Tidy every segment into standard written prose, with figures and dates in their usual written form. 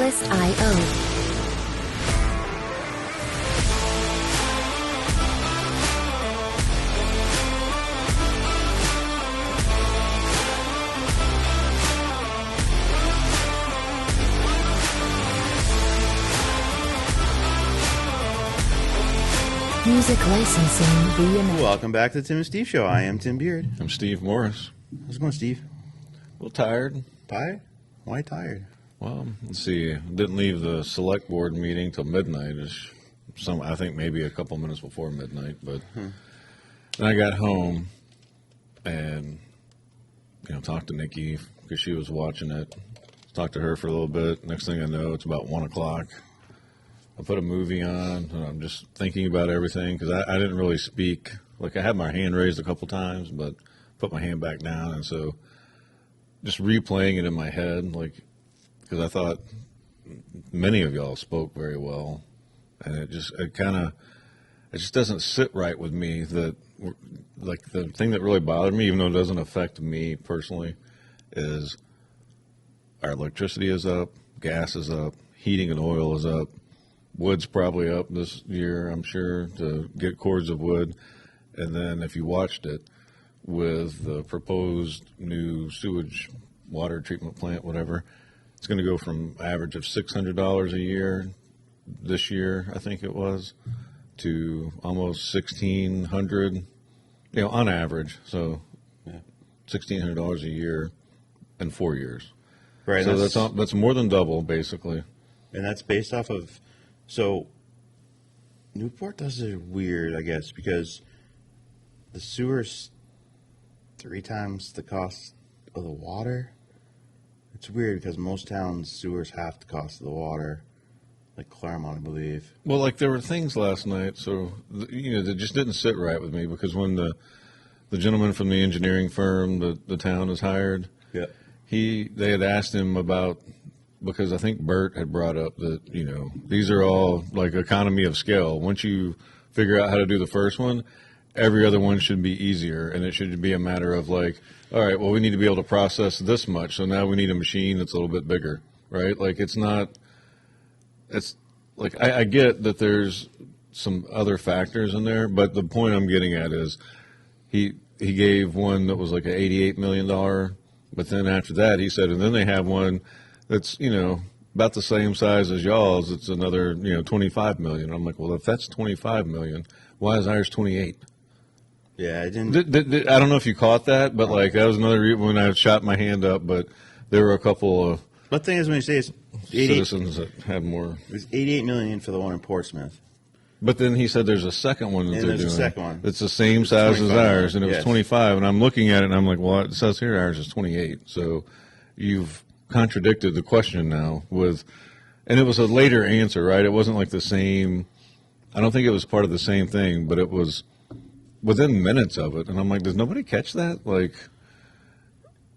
Craigslist.io. Music licensing via mail. Welcome back to the Tim and Steve Show. I am Tim Beard. I'm Steve Morris. How's it going, Steve? A little tired. Tired? Why tired? Well, let's see. Didn't leave the select board meeting till midnight. I think maybe a couple minutes before midnight. But then I got home and talked to Nikki because she was watching it. Talked to her for a little bit. Next thing I know, it's about 1 o'clock. I put a movie on, and I'm just thinking about everything because I didn't really speak. Like, I had my hand raised a couple times, but put my hand back down, and so just replaying it in my head, like, because I thought many of y'all spoke very well, and it just doesn't sit right with me that, like, the thing that really bothered me, even though it doesn't affect me personally, is our electricity is up, gas is up, heating and oil is up. Wood's probably up this year, I'm sure, to get cords of wood. And then if you watched it with the proposed new sewage water treatment plant, whatever, it's going to go from average of $600 a year this year, I think it was, to almost $1,600, on average. So $1,600 a year in 4 years. Right. So that's more than double, basically. And that's based off of... So, Newport does it weird, I guess, because the sewer's 3 times the cost of the water. It's weird because most towns' sewers half the cost of the water, like Claremont, I believe. Well, like, there were things last night, so, that just didn't sit right with me because when the gentleman from the engineering firm that the town has hired, they had asked him about... Because I think Bert had brought up that, these are all like economy of scale. Once you figure out how to do the first one, every other one should be easier. And it should be a matter of like, all right, well, we need to be able to process this much. So now we need a machine that's a little bit bigger, right? Like it's like, I get that there's some other factors in there, but the point I'm getting at is he gave one that was like an $88 million, but then after that he said, and then they have one that's, about the same size as y'all's. It's another, $25 million. I'm like, well, if that's $25 million, why is ours 28? Yeah, I didn't. I don't know if you caught that, but like that was another when I shot my hand up. But there were a couple of. But the thing is, when you say it's citizens that have more. It's $88 million for the one in Portsmouth. But then he said there's a second one that they're doing. A second one. It's the same size as ours, and it was 25. And I'm looking at it, and I'm like, well, it says here ours is 28. So you've contradicted the question now and it was a later answer, right? It wasn't like the same. I don't think it was part of the same thing, but it was within minutes of it. And I'm like, does nobody catch that? Like,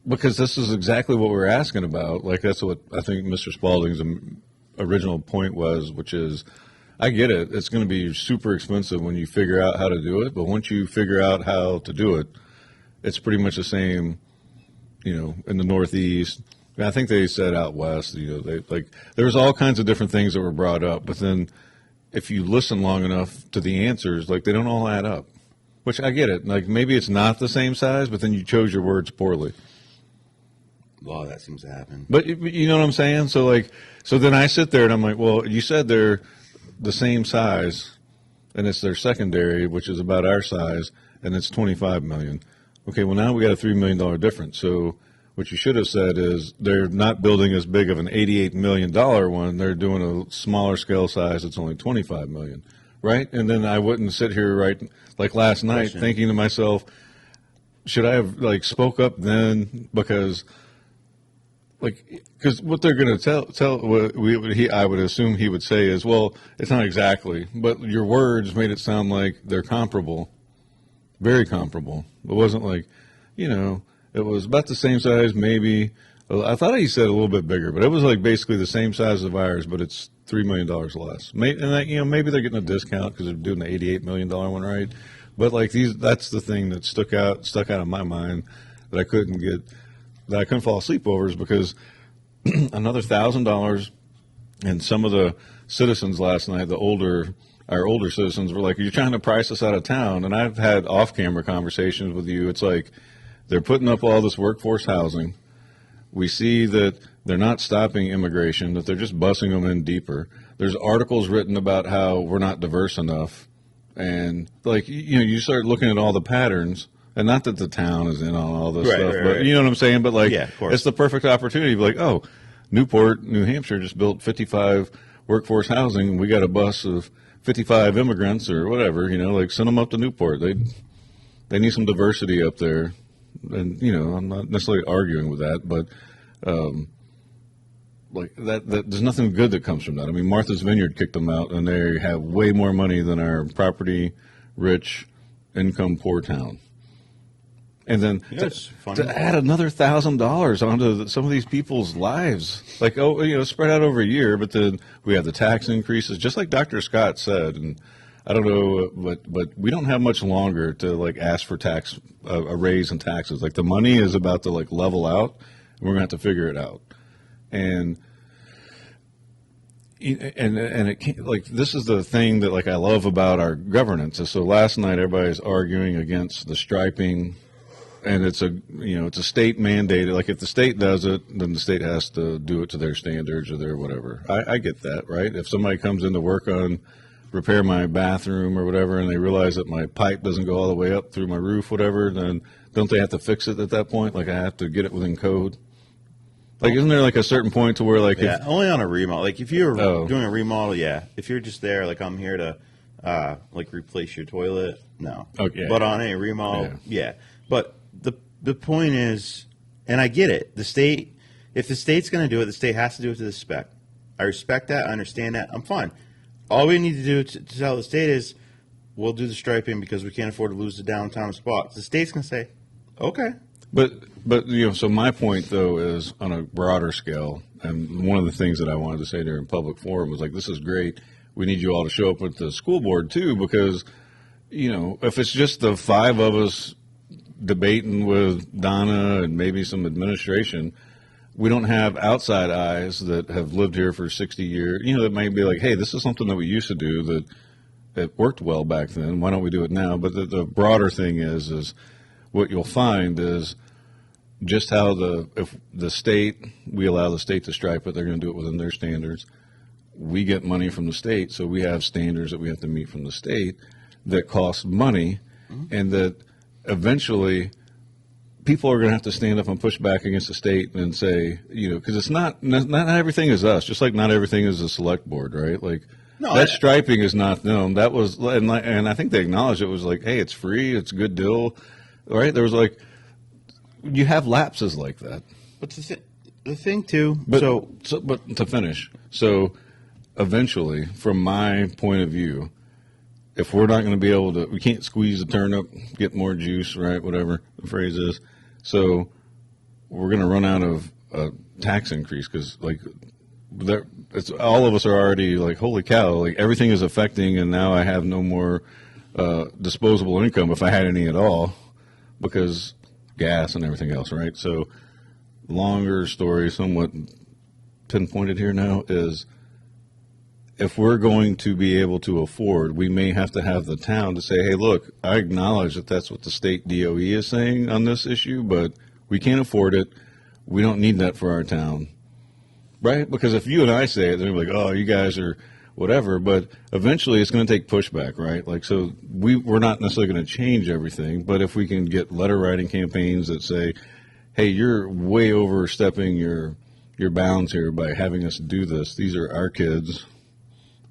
because this is exactly what we're asking about. Like, that's what I think Mr. Spaulding's original point was, which is, I get it. It's going to be super expensive when you figure out how to do it. But once you figure out how to do it, it's pretty much the same, in the Northeast. I think they said out west, there was all kinds of different things that were brought up, but then if you listen long enough to the answers, like they don't all add up, which I get it. Like maybe it's not the same size, but then you chose your words poorly. A lot of that seems to happen. But you know what I'm saying? So then I sit there and I'm like, well, you said they're the same size and it's their secondary, which is about our size, and it's $25 million. Okay, well now we got a $3 million difference. So what you should have said is they're not building as big of an $88 million one. They're doing a smaller scale size that's only $25 million, right? And then I wouldn't sit here like last night thinking to myself, should I have spoke up then? Because what they're going to I would assume he would say is, well, it's not exactly, but your words made it sound like they're comparable, very comparable. It wasn't like, it was about the same size, maybe. I thought he said a little bit bigger, but it was like basically the same size of ours, but it's $3 million less. And maybe they're getting a discount because they're doing the $88 million one, right? But that's the thing that stuck out of my mind that I couldn't fall asleep over, is because another $1,000 And some of the citizens last night, our older citizens were like, you're trying to price us out of town. And I've had off-camera conversations with you. It's like they're putting up all this workforce housing. We see that they're not stopping immigration, that they're just busing them in deeper. There's articles written about how we're not diverse enough. And, like, you know, you start looking at all the patterns, and not that the town is in on all this stuff, but you know what I'm saying? But, like, yeah, of course. It's the perfect opportunity to be like, oh, Newport, New Hampshire just built 55 workforce housing, and we got a bus of 55 immigrants or whatever, you know, like, send them up to Newport. They need some diversity up there. And, you know, I'm not necessarily arguing with that, but like that there's nothing good that comes from that. I mean, Martha's Vineyard kicked them out, and they have way more money than our property-rich, income-poor town. And then to add another $1,000 onto some of these people's lives, like, oh, you know, spread out over a year, but then we have the tax increases, just like Dr. Scott said, and I don't know, but we don't have much longer to, like, ask for a raise in taxes. Like, the money is about to, like, level out, and we're going to have to figure it out. And it can't, like, this is the thing that, like, I love about our governance. So last night everybody's arguing against the striping, and it's a state mandated. Like, if the state does it, then the state has to do it to their standards or their whatever. I get that, right? If somebody comes in to work on repair my bathroom or whatever, and they realize that my pipe doesn't go all the way up through my roof, whatever, then don't they have to fix it at that point? Like, I have to get it within code. Like, isn't there, like, a certain point to where, like, only on a remodel. Like, if you're doing a remodel, yeah. If you're just there, like, I'm here to like, replace your toilet, no. Okay. But on a remodel, yeah. But the point is, and I get it, if the state's going to do it, the state has to do it to the spec. I respect that. I understand that. I'm fine. All we need to do to tell the state is, we'll do the striping because we can't afford to lose the downtown spots. The state's going to say, okay. But you know, so my point, though, is on a broader scale, and one of the things that I wanted to say there in public forum was, like, this is great. We need you all to show up at the school board, too, because, you know, if it's just the five of us debating with Donna and maybe some administration, we don't have outside eyes that have lived here for 60 years, you know, that might be like, hey, this is something that we used to do that it worked well back then. Why don't we do it now? But the broader thing is what you'll find is just how if the state, we allow the state to stripe it, they're going to do it within their standards. We get money from the state, so we have standards that we have to meet from the state that cost money, and that eventually people are going to have to stand up and push back against the state and say, you know, because it's not everything is us, just like not everything is the select board, right? Like, that striping is not them. That was, and I think they acknowledged it was like, hey, it's free, it's a good deal, right? There was like, you have lapses like that. But the thing too, but to finish, so eventually, from my point of view, if we're not going to be able to, we can't squeeze the turnip, get more juice, right? Whatever the phrase is. So we're going to run out of tax increase because, like, it's all of us are already like, holy cow, like, everything is affecting, and now I have no more disposable income if I had any at all, because gas and everything else, right? So, longer story, somewhat pinpointed here now, is if we're going to be able to afford, we may have to have the town to say, hey, look, I acknowledge that that's what the state DOE is saying on this issue, but we can't afford it. We don't need that for our town, right? Because if you and I say it, they're going to be like, oh, you guys are whatever, but eventually it's going to take pushback, right? Like, so we're not necessarily going to change everything, but if we can get letter writing campaigns that say, hey, you're way overstepping your bounds here by having us do this. These are our kids,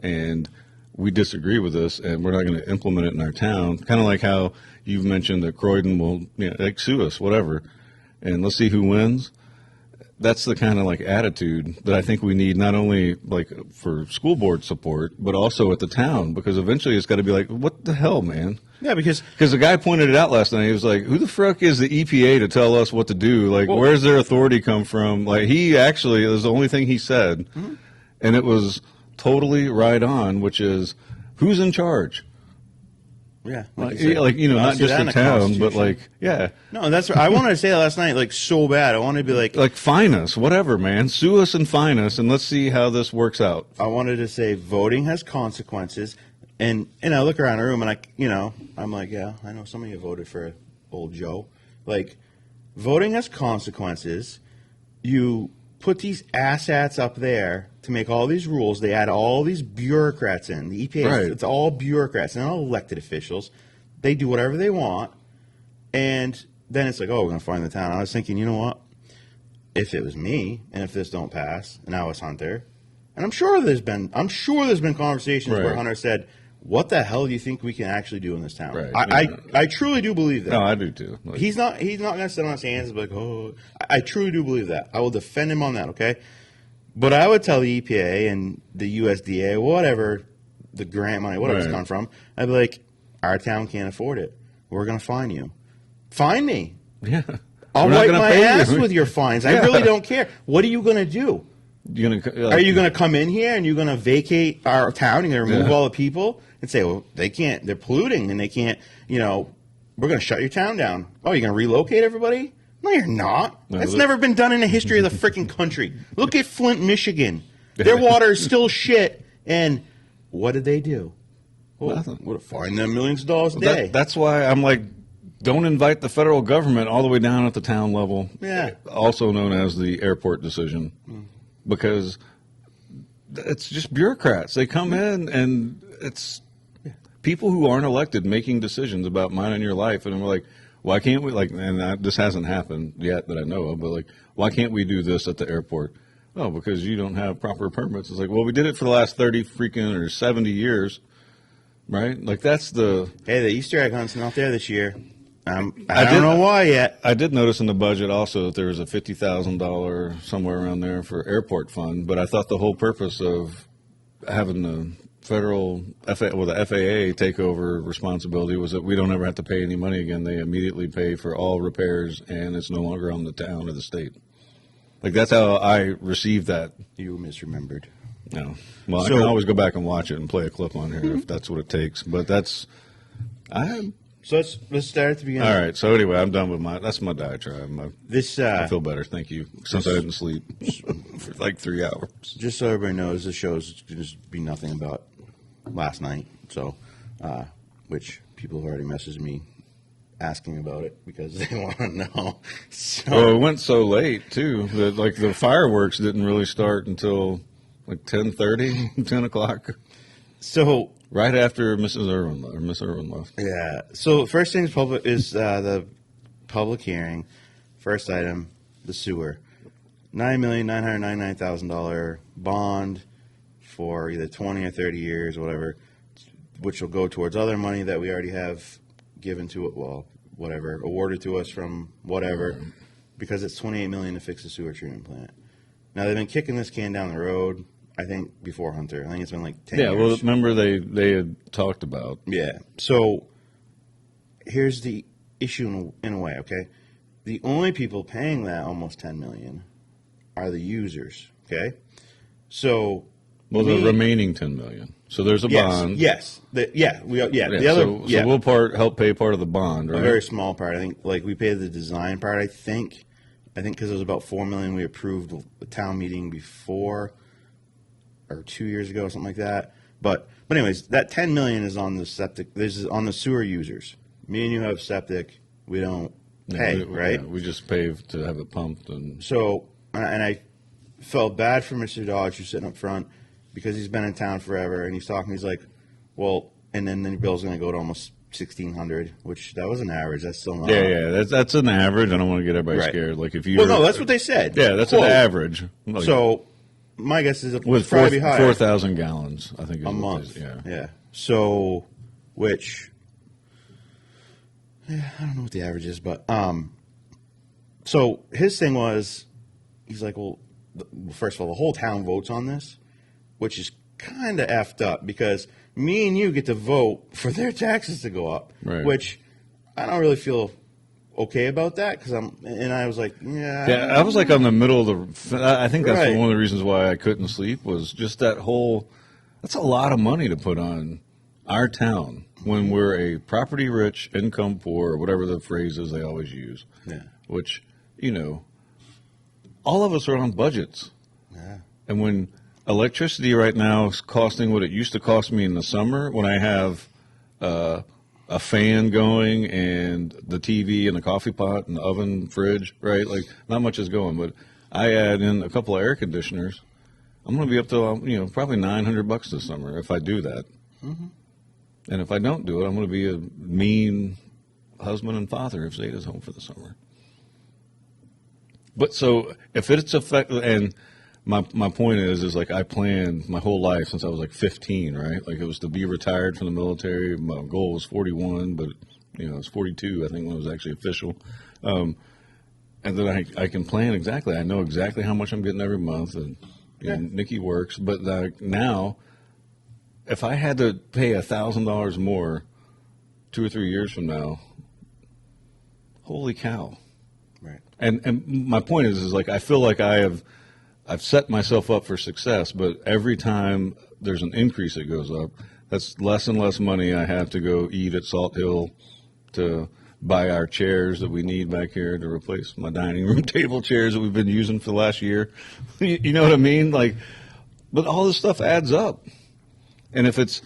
and we disagree with this, and we're not going to implement it in our town. Kind of like how you've mentioned that Croydon will, you know, like, sue us, whatever, and let's see who wins. That's the kind of, like, attitude that I think we need, not only, like, for school board support, but also at the town, because eventually it's got to be like, what the hell, man? Yeah, because the guy pointed it out last night. He was like, who the fuck is the EPA to tell us what to do? Like, where's their authority come from? Like, he actually, it was the only thing he said, and it was totally right on, which is, who's in charge? Yeah, Like, you said. not I'll see just that in the the town, but Constitution. yeah. No, that's I wanted to say that last night, like so bad. I wanted to be like Fine us, whatever, man. Sue us and fine us, and let's see how this works out. I wanted to say voting has consequences, and I look around the room and I'm like, yeah, I know some of you voted for old Joe. Like, voting has consequences. You put these asshats up there to make all these rules. They add all these bureaucrats in. The EPA, Right. it's all bureaucrats and all elected officials. They do whatever they want, and then it's like, oh, we're going to find the town. I was thinking, you know what? If it was me, and if this don't pass, and I was Hunter, and I'm sure there's been conversations where Right. Hunter said, "What the hell do you think we can actually do in this town?" Right. I truly do believe that. No, I do too. Like, He's not going to sit on his hands and be like, oh, I truly do believe that. I will defend him on that, okay? But I would tell the EPA and the USDA, whatever, the grant money, whatever it's Right. come from, I'd be like, our town can't afford it. We're going to fine you. Fine me. yeah. I'll We're not wipe gonna my pay ass you. with your fines. I Yeah. really don't care. What are you going to do? You're gonna, Are you going to come in here and you're going to vacate our town? You're going to remove Yeah. all the people and say, well, they can't. They're polluting and they can't. We're going to shut your town down. Oh, you're going to relocate everybody? No, you're not. No, That's that- never been done in the history of the freaking country. Look at Flint, Michigan. Their water is still shit. And what did they do? Well, Nothing. would have fined them millions of dollars a day. That's why I'm like, don't invite the federal government all the way down at the town level. Yeah. Also known as the airport decision, because it's just bureaucrats. They come in and it's people who aren't elected making decisions about mine and your life, and we're like, why can't we this hasn't happened yet that I know of, but like, why can't we do this at the airport? Oh, because you don't have proper permits. It's like, well, we did it for the last 30 freaking or 70 years, right? Like that's the. Hey, the Easter egg hunt's not there this year. I I don't did- know why yet. I did notice in the budget also that there was a $50,000 somewhere around there for airport fund, but I thought the whole purpose of having the federal the FAA take over responsibility was that we don't ever have to pay any money again. They immediately pay for all repairs, and it's no longer on the town or the state. Like that's how I received that. You misremembered. No, well, So- I can always go back and watch it and play a clip on here if that's what it takes. But So let's start at the beginning. all right. So anyway, I'm done with that's my diatribe. This I feel better, thank you. Since I didn't sleep for like 3 hours. just so everybody knows, this show is going to be nothing about last night. So, which people have already messaged me asking about it because they want to know. So, Well, it went so late too that like the fireworks didn't really start until like 10:30, 10 o'clock, so right after Miss Irwin left. yeah. So first things public is the public hearing. First item, the sewer, $9,999,000 bond for either 20 or 30 years, whatever, which will go towards other money that we already have given to it. Well, whatever, awarded to us from whatever, because it's $28 million to fix the sewer treatment plant. Now they've been kicking this can down the road. I think before Hunter. I think it's been like 10 Yeah, years. well, remember they had talked about. Yeah. So here's the issue in a way, okay? The only people paying that almost $10 million are the users, okay? So Well, the remaining $10 million. So there's a bond. Yes. The other So we'll help pay part of the bond, a right? very small part. I think like we paid the design part, I think because it was about $4 million we approved the town meeting before or 2 years ago, something like that. But anyways, that $10 million is on the septic. This is on the sewer users. Me and you have septic. We don't pay, right? Yeah, we just pay to have it pumped and. So, and I felt bad for Mr. Dodge who's sitting up front because he's been in town forever, and he's talking. He's like, well, and then the bill's going to go to almost $1,600, which that was an average. That's still not. Yeah, that's an average. I don't want to get everybody Right. scared. Like if you. Well, no, that's what they said. Yeah, that's Quote. an average. Like, So, my guess is it'll with probably be higher. 4,000 gallons, I think. Is A what month. they- Yeah. So, which, I don't know what the average is, but so his thing was, he's like, well, first of all, the whole town votes on this, which is kind of effed up because me and you get to vote for their taxes to go up, Right. which I don't really feel okay about that because I was like, yeah. Yeah, I was like on the middle of the. I think that's Right. one of the reasons why I couldn't sleep was just that whole. That's a lot of money to put on our town, when we're a property rich, income poor, or whatever the phrase is they always use, which, all of us are on budgets. Yeah. And when electricity right now is costing what it used to cost me in the summer, when I have a fan going and the TV and the coffee pot and the oven, fridge, right? Like, not much is going, but I add in a couple of air conditioners, I'm going to be up to, probably $900 this summer if I do that. Mm-hmm. And if I don't do it, I'm going to be a mean husband and father if Zeta's home for the summer. But so if it's and my point is like I planned my whole life since I was like 15, right? Like it was to be retired from the military. My goal was 41, but it was 42, I think, when it was actually official. And then I can plan exactly. I know exactly how much I'm getting every month, and Nikki works. But now, if I had to pay $1,000 more 2 or 3 years from now, holy cow! Right. And my point is like I feel like I've set myself up for success, but every time there's an increase that goes up, that's less and less money I have to go eat at Salt Hill to buy our chairs that we need back here to replace my dining room table chairs that we've been using for the last year. You know what I mean? Like, but all this stuff adds up. And if it's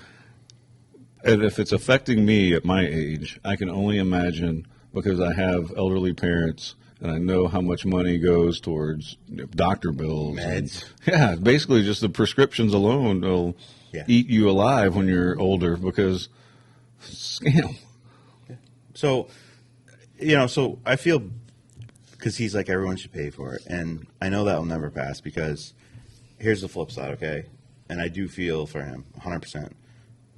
affecting me at my age, I can only imagine, because I have elderly parents and I know how much money goes towards doctor bills. Meds. Basically just the prescriptions alone will eat you alive when you're older because scam. Yeah. So, so I feel, because he's like, everyone should pay for it. And I know that will never pass, because here's the flip side, okay? And I do feel for him 100%.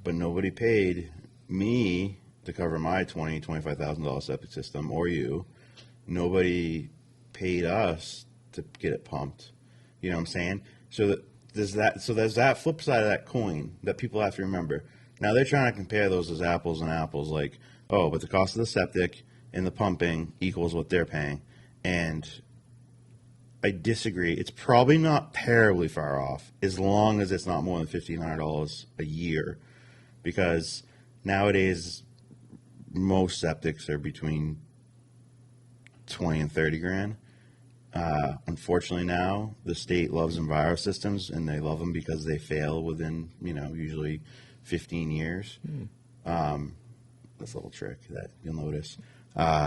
But nobody paid me to cover my $25,000 septic system, or you. Nobody paid us to get it pumped. You know what I'm saying? So there's that flip side of that coin that people have to remember. Now they're trying to compare those as apples and apples, like, oh, but the cost of the septic and the pumping equals what they're paying. And I disagree. It's probably not terribly far off, as long as it's not more than $1,500 a year, because nowadays most septics are between 20 and 30 grand. Unfortunately, now the state loves Enviro systems, and they love them because they fail within usually 15 years. That's a little trick that you'll notice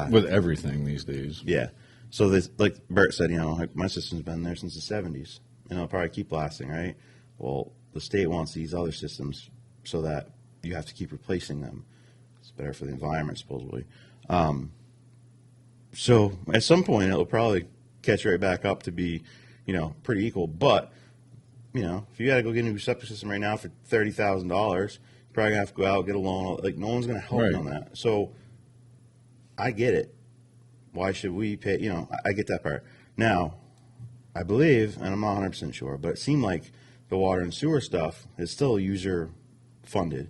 with everything these days. Yeah. So this, like Bert said, like my system's been there since the 70s, and it'll probably keep lasting, right? Well, the state wants these other systems so that you have to keep replacing them. It's better for the environment, supposedly. So at some point, it'll probably catch right back up to be, pretty equal. But, if you got to go get a new septic system right now for $30,000, you're probably going to have to go out, get a loan. Like, no one's going to help you on that. So I get it. Why should we pay? I get that part. Now, I believe, and I'm not 100% sure, but it seemed like the water and sewer stuff is still user funded.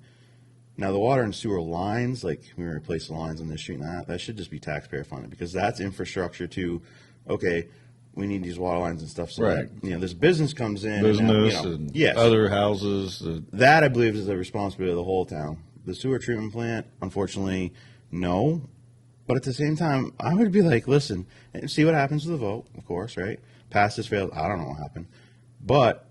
Now, the water and sewer lines, like we replace the lines on this street and that should just be taxpayer funded, because that's infrastructure to, okay, we need these water lines and stuff. So that, this business comes in. And yes, other houses. That, I believe, is the responsibility of the whole town. The sewer treatment plant, unfortunately, no. But at the same time, I would be like, listen, and see what happens with the vote, of course, right? Pass this, failed, I don't know what happened. But,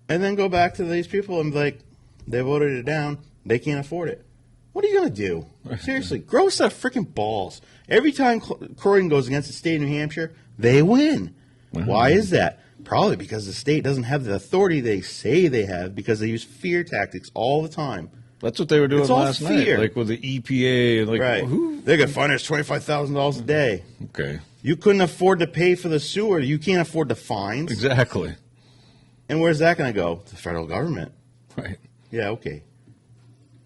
and then go back to these people and be like, they voted it down. They can't afford it. What are you going to do? Seriously, grow a set of freaking balls. Every time Croydon goes against the state of New Hampshire, they win. Why is that? Probably because the state doesn't have the authority they say they have, because they use fear tactics all the time. That's what they were doing last fear. night, like with the EPA. Like, right. They're going to fine us $25,000 a day. Okay. You couldn't afford to pay for the sewer. You can't afford the fines. Exactly. And where's that going to go? To the federal government. Right. Yeah, okay.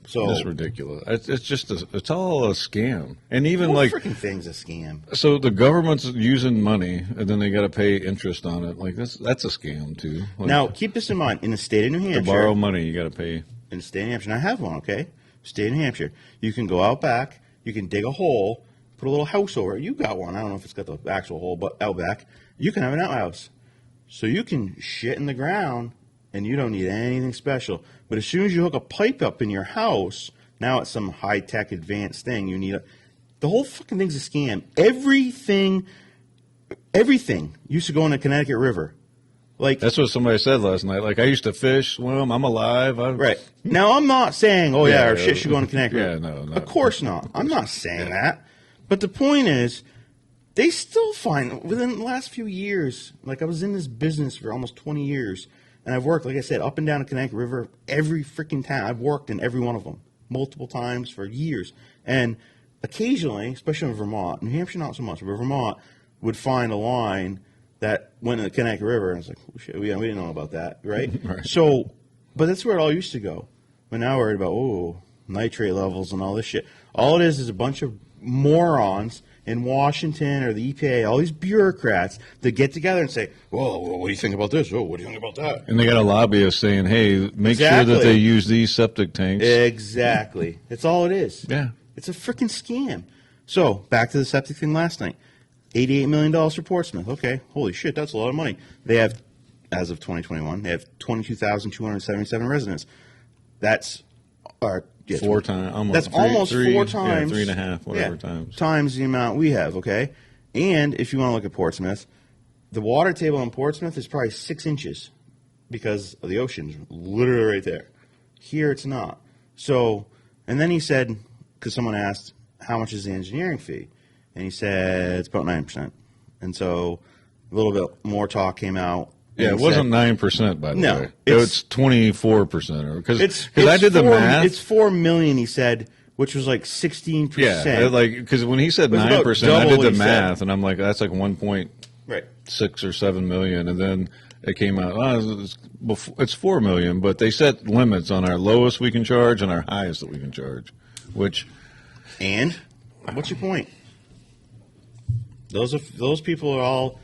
So it's ridiculous. It's just it's all a scam. And even the whole like freaking thing's a scam. So the government's using money, and then they got to pay interest on it. Like that's a scam too. Like, now keep this in mind. In the state of New Hampshire, to borrow money, you got to pay. In the state of New Hampshire, and I have one. Okay, state of New Hampshire, you can go out back. You can dig a hole, put a little house over it. You got one. I don't know if it's got the actual hole, but out back, you can have an outhouse. So you can shit in the ground, and you don't need anything special. But as soon as you hook a pipe up in your house, Now it's some high-tech advanced thing. You need the whole fucking thing's a scam. Everything used to go in the Connecticut River. Like, that's what somebody said last night. Like, I used to fish, swim, I'm alive. Right. Now, I'm not saying, our shit should go in the Connecticut River. No. Of course not. I'm not saying that. But the point is, they still find, within the last few years, like I was in this business for almost 20 years, and I've worked, like I said, up and down the Connecticut River, every freaking town. I've worked in every one of them multiple times for years. And occasionally, especially in Vermont, New Hampshire not so much, but Vermont would find a line that went in the Connecticut River, and it's like, oh, shit, we didn't know about that, right? Right. So, but that's where it all used to go. But now we're worried about, nitrate levels and all this shit. All it is a bunch of morons in Washington or the EPA, all these bureaucrats that get together and say, well, what do you think about this? Oh, what do you think about that? And they got a lobbyist saying, hey, make sure that they use these septic tanks. Exactly. That's all it is. Yeah. It's a freaking scam. So, back to the septic thing last night. $88 million for Portsmouth. Okay, holy shit, that's a lot of money. They have, as of 2021, they have 22,277 residents. That's Four times. Almost that's almost three, 4 times. 3.5, whatever times. Times the amount we have, okay? And if you want to look at Portsmouth, the water table in Portsmouth is probably 6 inches because of the ocean's literally right there. Here it's not. So, and then he said, because someone asked, how much is the engineering fee? And he said it's about 9%. And so a little bit more talk came out. Yeah, it wasn't 9%, by the way. It's 24%. Because I did the math. It's $4 million, he said, which was like 16%. Yeah, because when he said 9%, I did the math, and I'm like, that's like 1.6 or 7 million, and then it came out, it's 4 million, but they set limits on our lowest we can charge and our highest that we can charge, which. And what's your point? Those people are all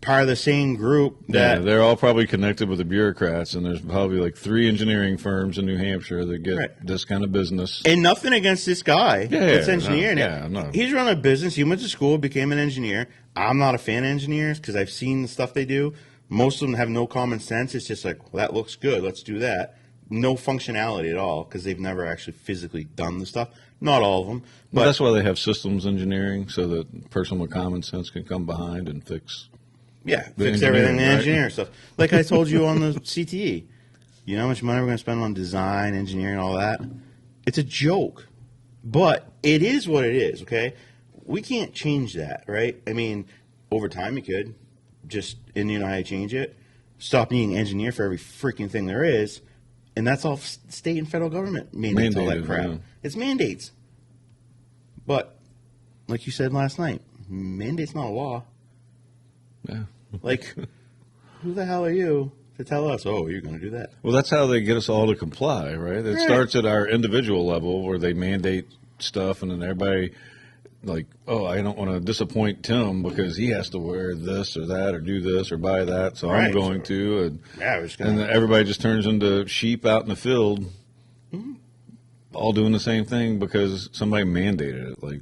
part of the same group. They're all probably connected with the bureaucrats, and there's probably like 3 engineering firms in New Hampshire that get this kind of business. And nothing against this guy that's engineering it. No. He's run a business. He went to school, became an engineer. I'm not a fan of engineers because I've seen the stuff they do. Most of them have no common sense. It's just like, well, that looks good. Let's do that. No functionality at all because they've never actually physically done the stuff. Not all of them. But that's why they have systems engineering, so that a person with common sense can come behind and fix. Yeah, fix everything, the engineering stuff. Like I told you on the CTE. You know how much money we're going to spend on design, engineering, all that? It's a joke. But it is what it is, okay? We can't change that, right? I mean, over time you could. Just, and you know how to change it? Stop needing an engineer for every freaking thing there is. And that's all state and federal government mandates, all that crap. Yeah. It's mandates. But, like you said last night, mandate's not a law. Yeah. Like, who the hell are you to tell us, oh, you're going to do that? Well, that's how they get us all to comply, right? It starts at our individual level where they mandate stuff, and then everybody, like, oh, I don't want to disappoint Tim because he has to wear this or that or do this or buy that, so I'm going to. And, and everybody just turns into sheep out in the field, all doing the same thing because somebody mandated it. Like,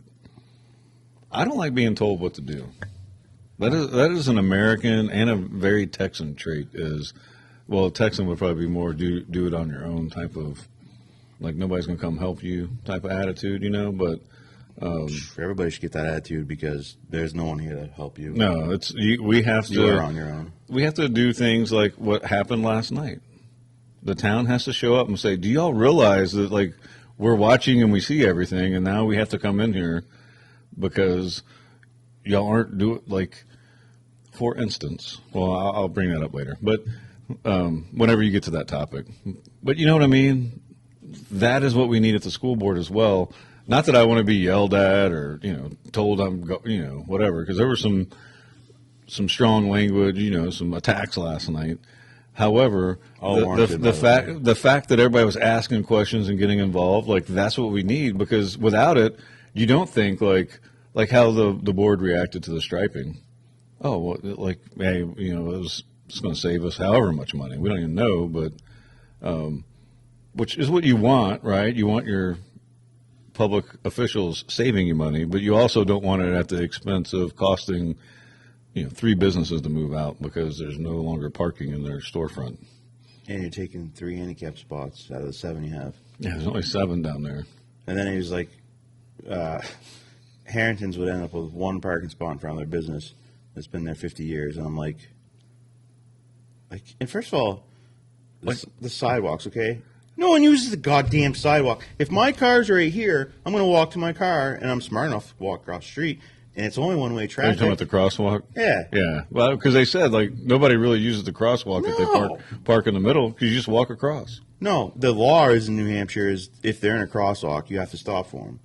I don't like being told what to do. That is an American and a very Texan trait. A Texan would probably be more do it on your own type of, like, nobody's going to come help you type of attitude, you know, but. Everybody should get that attitude because there's no one here to help you. No, we have to. You're on your own. We have to do things like what happened last night. The town has to show up and say, do y'all realize that, like, we're watching and we see everything, and now we have to come in here because y'all aren't doing, like, for instance, well, I'll bring that up later, but whenever you get to that topic. But you know what I mean? That is what we need at the school board as well. Not that I want to be yelled at or, you know, told whatever, because there was some strong language, you know, some attacks last night. However, the fact that everybody was asking questions and getting involved, like, that's what we need, because without it, you don't think like how the board reacted to the striping. Oh, well, like, hey, you know, it's going to save us however much money. We don't even know, but which is what you want, right? You want your public officials saving you money, but you also don't want it at the expense of costing, you know, 3 businesses to move out because there's no longer parking in their storefront. And you're taking 3 handicap spots out of the 7 you have. Yeah, there's only 7 down there. And then he was like, Harrington's would end up with one parking spot in front of their business that's been there 50 years. And I'm like, and first of all, the sidewalks, okay? No one uses the goddamn sidewalk. If my car's right here, I'm going to walk to my car, and I'm smart enough to walk across the street, and it's only one-way Are you traffic. talking about the crosswalk? Yeah. Yeah. Well, because they said, like, nobody really uses the crosswalk if they park in the middle, because you just walk across. No, the law is in New Hampshire is if they're in a crosswalk, you have to stop for them.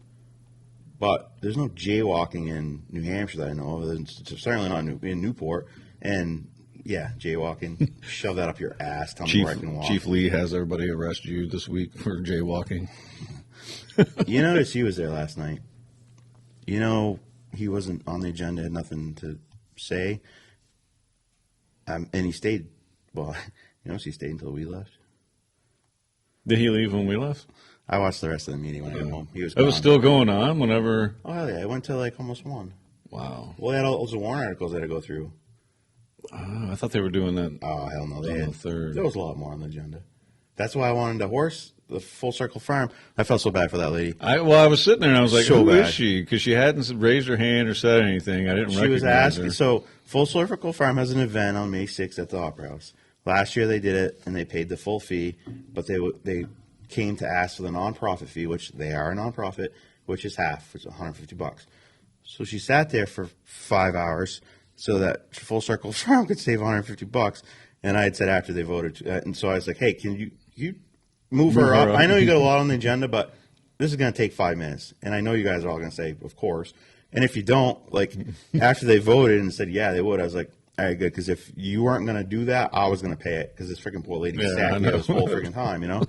But there's no jaywalking in New Hampshire that I know of. It's certainly not in Newport. And, yeah, jaywalking, shove that up your ass. Tell me where I can walk. Chief Lee has everybody arrest you this week for jaywalking. You notice he was there last night. You know, he wasn't on the agenda, had nothing to say. And he stayed, well, you notice he stayed until we left. Did he leave when we left? I watched the rest of the meeting when I got home. He was It was gone. still going on whenever. Oh, hell yeah. I went to like almost 1. Wow. Well, they had all those warrant articles they had to go through. I thought they were doing that. Oh, hell no. On They the had, third. there was a lot more on the agenda. That's why I wanted to horse the Full Circle Farm. I felt so bad for that lady. I was sitting there and I was like, So who is bad. she? Because she hadn't raised her hand or said anything. I didn't She recognize was asking. her. So, Full Circle Farm has an event on May 6th at the Opera House. Last year they did it and they paid the full fee, but they came to ask for the nonprofit fee, which they are a nonprofit, which is half, which is $150. So she sat there for 5 hours so that Full Circle Farm could save $150. And I had said after they voted, and so I was like, hey, can you move her up? I know you got a lot on the agenda, but this is going to take 5 minutes. And I know you guys are all going to say, of course. And if you don't, like, after they voted and said, yeah, they would, I was like, all right, good, because if you weren't going to do that, I was going to pay it, because this freaking poor lady sat here this whole freaking time, you know?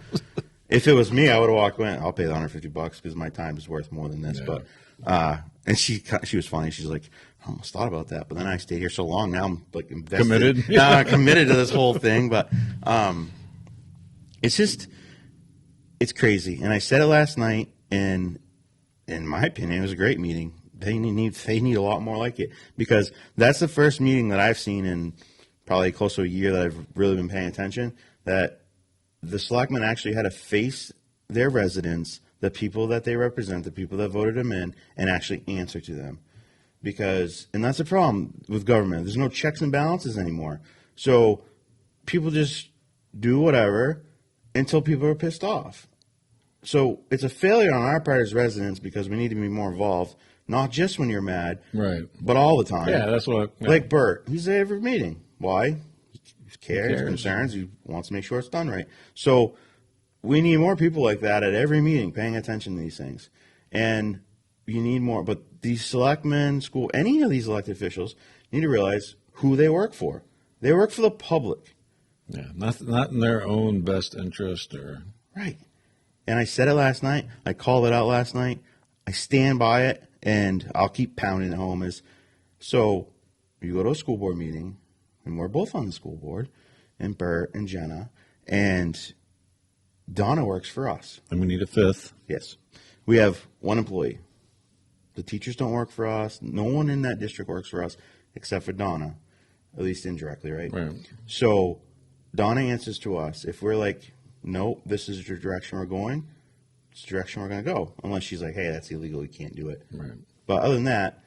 If it was me, I would have walked in, I'll pay the $150 because my time is worth more than this. Yeah. But, and she was funny. She's like, I almost thought about that, but then I stayed here so long, now I'm like invested. Committed? Now I'm committed to this whole thing, but it's just, it's crazy. And I said it last night, and in my opinion, it was a great meeting. They need a lot more like it, because that's the first meeting that I've seen in probably close to a year that I've really been paying attention, that the selectmen actually had to face their residents, the people that they represent, the people that voted them in, and actually answer to them. Because, and that's the problem with government, there's no checks and balances anymore. So people just do whatever until people are pissed off. So it's a failure on our part as residents, because we need to be more involved, not just when you're mad, Right. but all the time. Yeah, that's what. Yeah. Like Bert, he's at every meeting. Why? He cares, cares. concerns, he wants to make sure it's done right. So we need more people like that at every meeting, paying attention to these things. And you need more. But these selectmen, any of these elected officials need to realize who they work for. They work for the public. Yeah, not in their own best interest or. Right. And I said it last night. I called it out last night. I stand by it, and I'll keep pounding it home. So you go to a school board meeting, and we're both on the school board, and Bert and Jenna, and Donna works for us. And we need a fifth. Yes. We have one employee. The teachers don't work for us. No one in that district works for us except for Donna, at least indirectly, right? Right. So Donna answers to us. If we're like, no, this is the direction we're going, it's the direction we're going to go. Unless she's like, hey, that's illegal, you can't do it. Right. But other than that,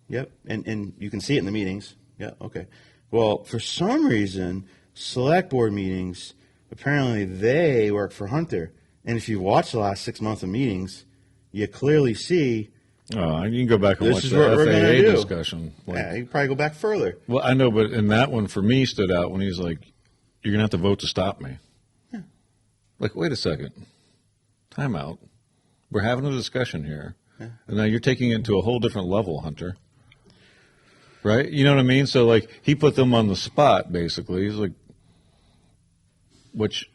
yep. And you can see it in the meetings. Yeah, okay. Well, for some reason, select board meetings, apparently they work for Hunter. And if you watch the last 6 months of meetings, you clearly see. Oh, you can go back and This watch is the what we're gonna FAA do. discussion. Yeah, you can probably go back further. Well, I know, but in that one for me stood out when he's like, "You're gonna have to vote to stop me." Yeah. Like, wait a second, time out. We're having a discussion here, Yeah. and now you're taking it to a whole different level, Hunter. Right? You know what I mean? So, like, he put them on the spot. Basically, he's like, which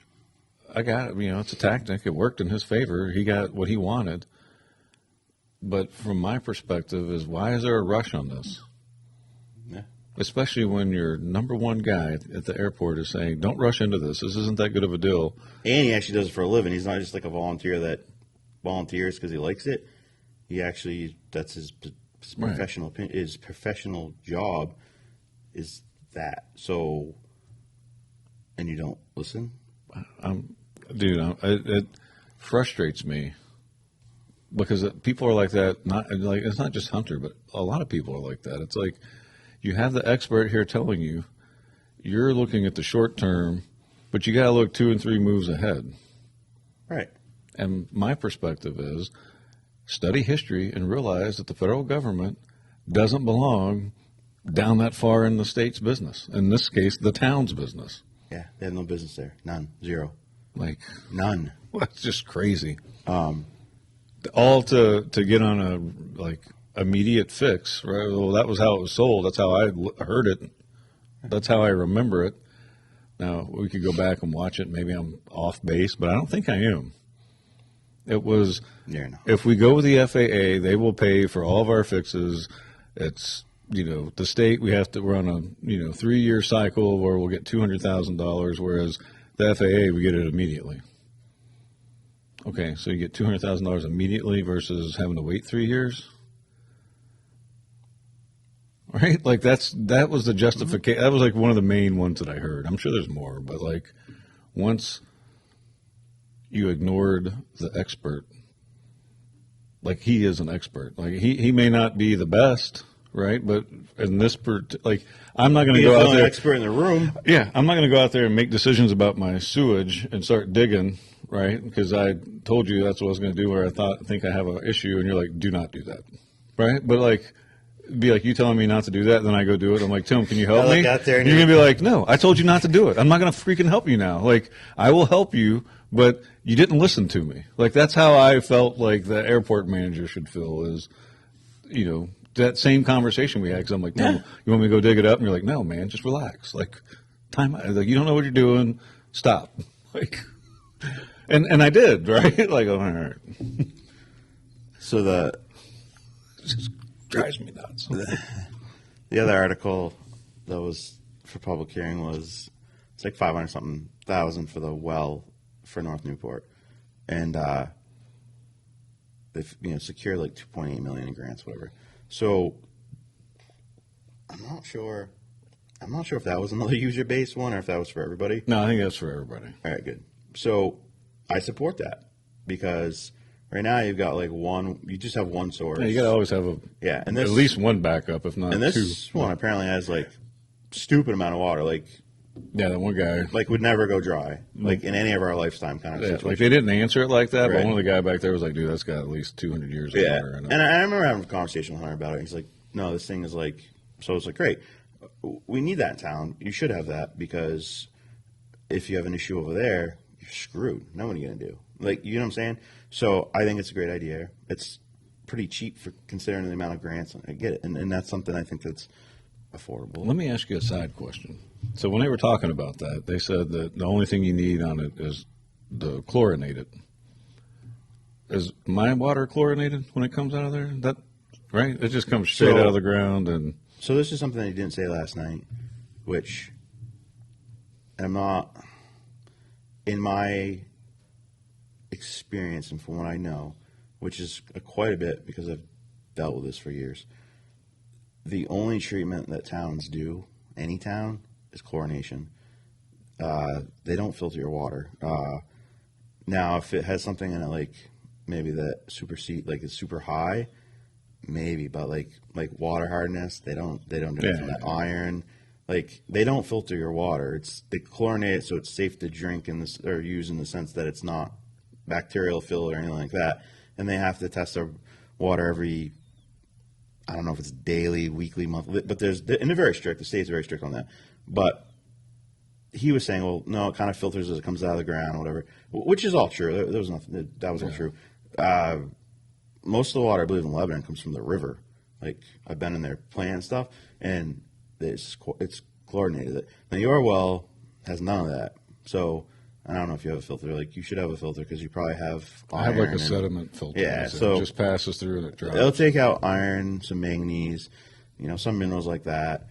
I got it. You know, it's a tactic. It worked in his favor. He got what he wanted. But from my perspective is, why is there a rush on this? Yeah. Especially when your number one guy at the airport is saying, don't rush into this. This isn't that good of a deal. And he actually does it for a living. He's not just like a volunteer that volunteers because he likes it. He actually, that's his professional opinion, his professional job is that. So, and you don't listen? It frustrates me because people are like that. Not like it's not just Hunter, but a lot of people are like that. It's like you have the expert here telling you you're looking at the short term, but you got to look 2 and 3 moves ahead. Right. And my perspective is study history and realize that the federal government doesn't belong down that far in the state's business. In this case, the town's business. Yeah, they have no business there. None. Zero. Like none. Well, it's just crazy. All to get on a like immediate fix, right? Well, that was how it was sold. That's how I heard it. That's how I remember it. Now we could go back and watch it. Maybe I'm off base, but I don't think I am. It was. Yeah, no. If we go with the FAA, they will pay for all of our fixes. It's the state. We're on a 3-year cycle where we'll get $200,000, whereas the FAA we get it immediately. Okay, so you get $200,000 immediately versus having to wait 3 years, right? Like that was the justification. That was like one of the main ones that I heard. I'm sure there's more, but like once you ignored the expert, like he is an expert. Like he may not be the best, right? But in this I'm not going to go out there. Expert in the room. Yeah, I'm not going to go out there and make decisions about my sewage and start digging. Right, because I told you that's what I was going to do. Where I think I have an issue, and you're like, "Do not do that." Right, but like, be like you telling me not to do that, then I go do it. I'm like, "Tim, can you help me?" Out there and you're going to be like, "No, I told you not to do it. I'm not going to freaking help you now. Like, I will help you, but you didn't listen to me." Like that's how I felt like the airport manager should feel. Is that same conversation we had? Because I'm like, "No, you want me to go dig it up?" And you're like, "No, man, just relax. Like, time. Like you don't know what you're doing. Stop." Like. And I did, right? Like, all right. So it just drives me nuts. The other article that was for public hearing was it's like 500-something thousand for the well for North Newport, and they've secured like 2.8 million in grants, whatever. So I'm not sure if that was another user-based one or if that was for everybody. No, I think that's for everybody. All right, good. So I support that because right now you've got like you just have one source. Yeah, you got to always have and at least one backup, if not two. And this one apparently has like stupid amount of water. Like, yeah, that one guy like would never go dry, like in any of our lifetime kind of situation. Like they didn't answer it like that, right. But one of the guy back there was like, "Dude, that's got at least 200 years of water." And I remember having a conversation with Hunter about it. He's like, "No, this thing is like." So it's like, great, we need that in town. You should have that because if you have an issue over there, you're screwed. Now what are you going to do? Like, you know what I'm saying? So I think it's a great idea. It's pretty cheap for considering the amount of grants. I get it. And that's something I think that's affordable. Let me ask you a side question. So when they were talking about that, they said that the only thing you need on it is the chlorinated. Is my water chlorinated when it comes out of there? That right? It just comes straight out of the ground. And so this is something that he didn't say last night, which I'm not, in my experience and from what I know, which is quite a bit because I've dealt with this for years, the only treatment that towns do, any town, is chlorination. They don't filter your water. Now, if it has something in it like maybe that supersede, like it's super high, maybe, but like water hardness, they don't do it from that iron. Like they don't filter your water. They chlorinate it so it's safe to drink or use in the sense that it's not bacterial filled or anything like that. And they have to test their water every, I don't know if it's daily, weekly, monthly, but and they're very strict. The state's very strict on that. But he was saying, well, no, it kind of filters as it comes out of the ground, whatever, which is all true. There was nothing that was all true. Most of the water, I believe, in Lebanon comes from the river. Like I've been in there playing and stuff, and it's chlorinated. Now your well has none of that, so I don't know if you have a filter. Like you should have a filter because you probably have iron. I have like a sediment filter. Yeah, so it just passes through and it dries. It'll take out iron, some manganese, some minerals like that.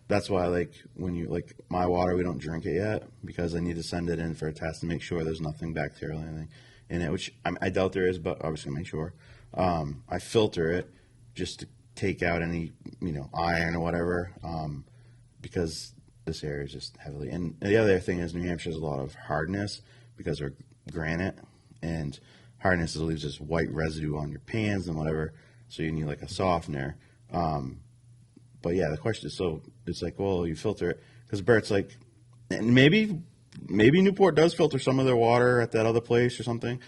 That's why, like, when you, like, my water, we don't drink it yet because I need to send it in for a test to make sure there's nothing bacterial or anything in it, which I doubt there is, but obviously make sure. I filter it just to take out any, iron or whatever, because this area is just heavily. And the other thing is New Hampshire has a lot of hardness because they're granite, and hardness, it leaves this white residue on your pans and whatever. So you need like a softener. But yeah, the question is, so it's like, well, you filter it because Bert's like, and maybe Newport does filter some of their water at that other place or something.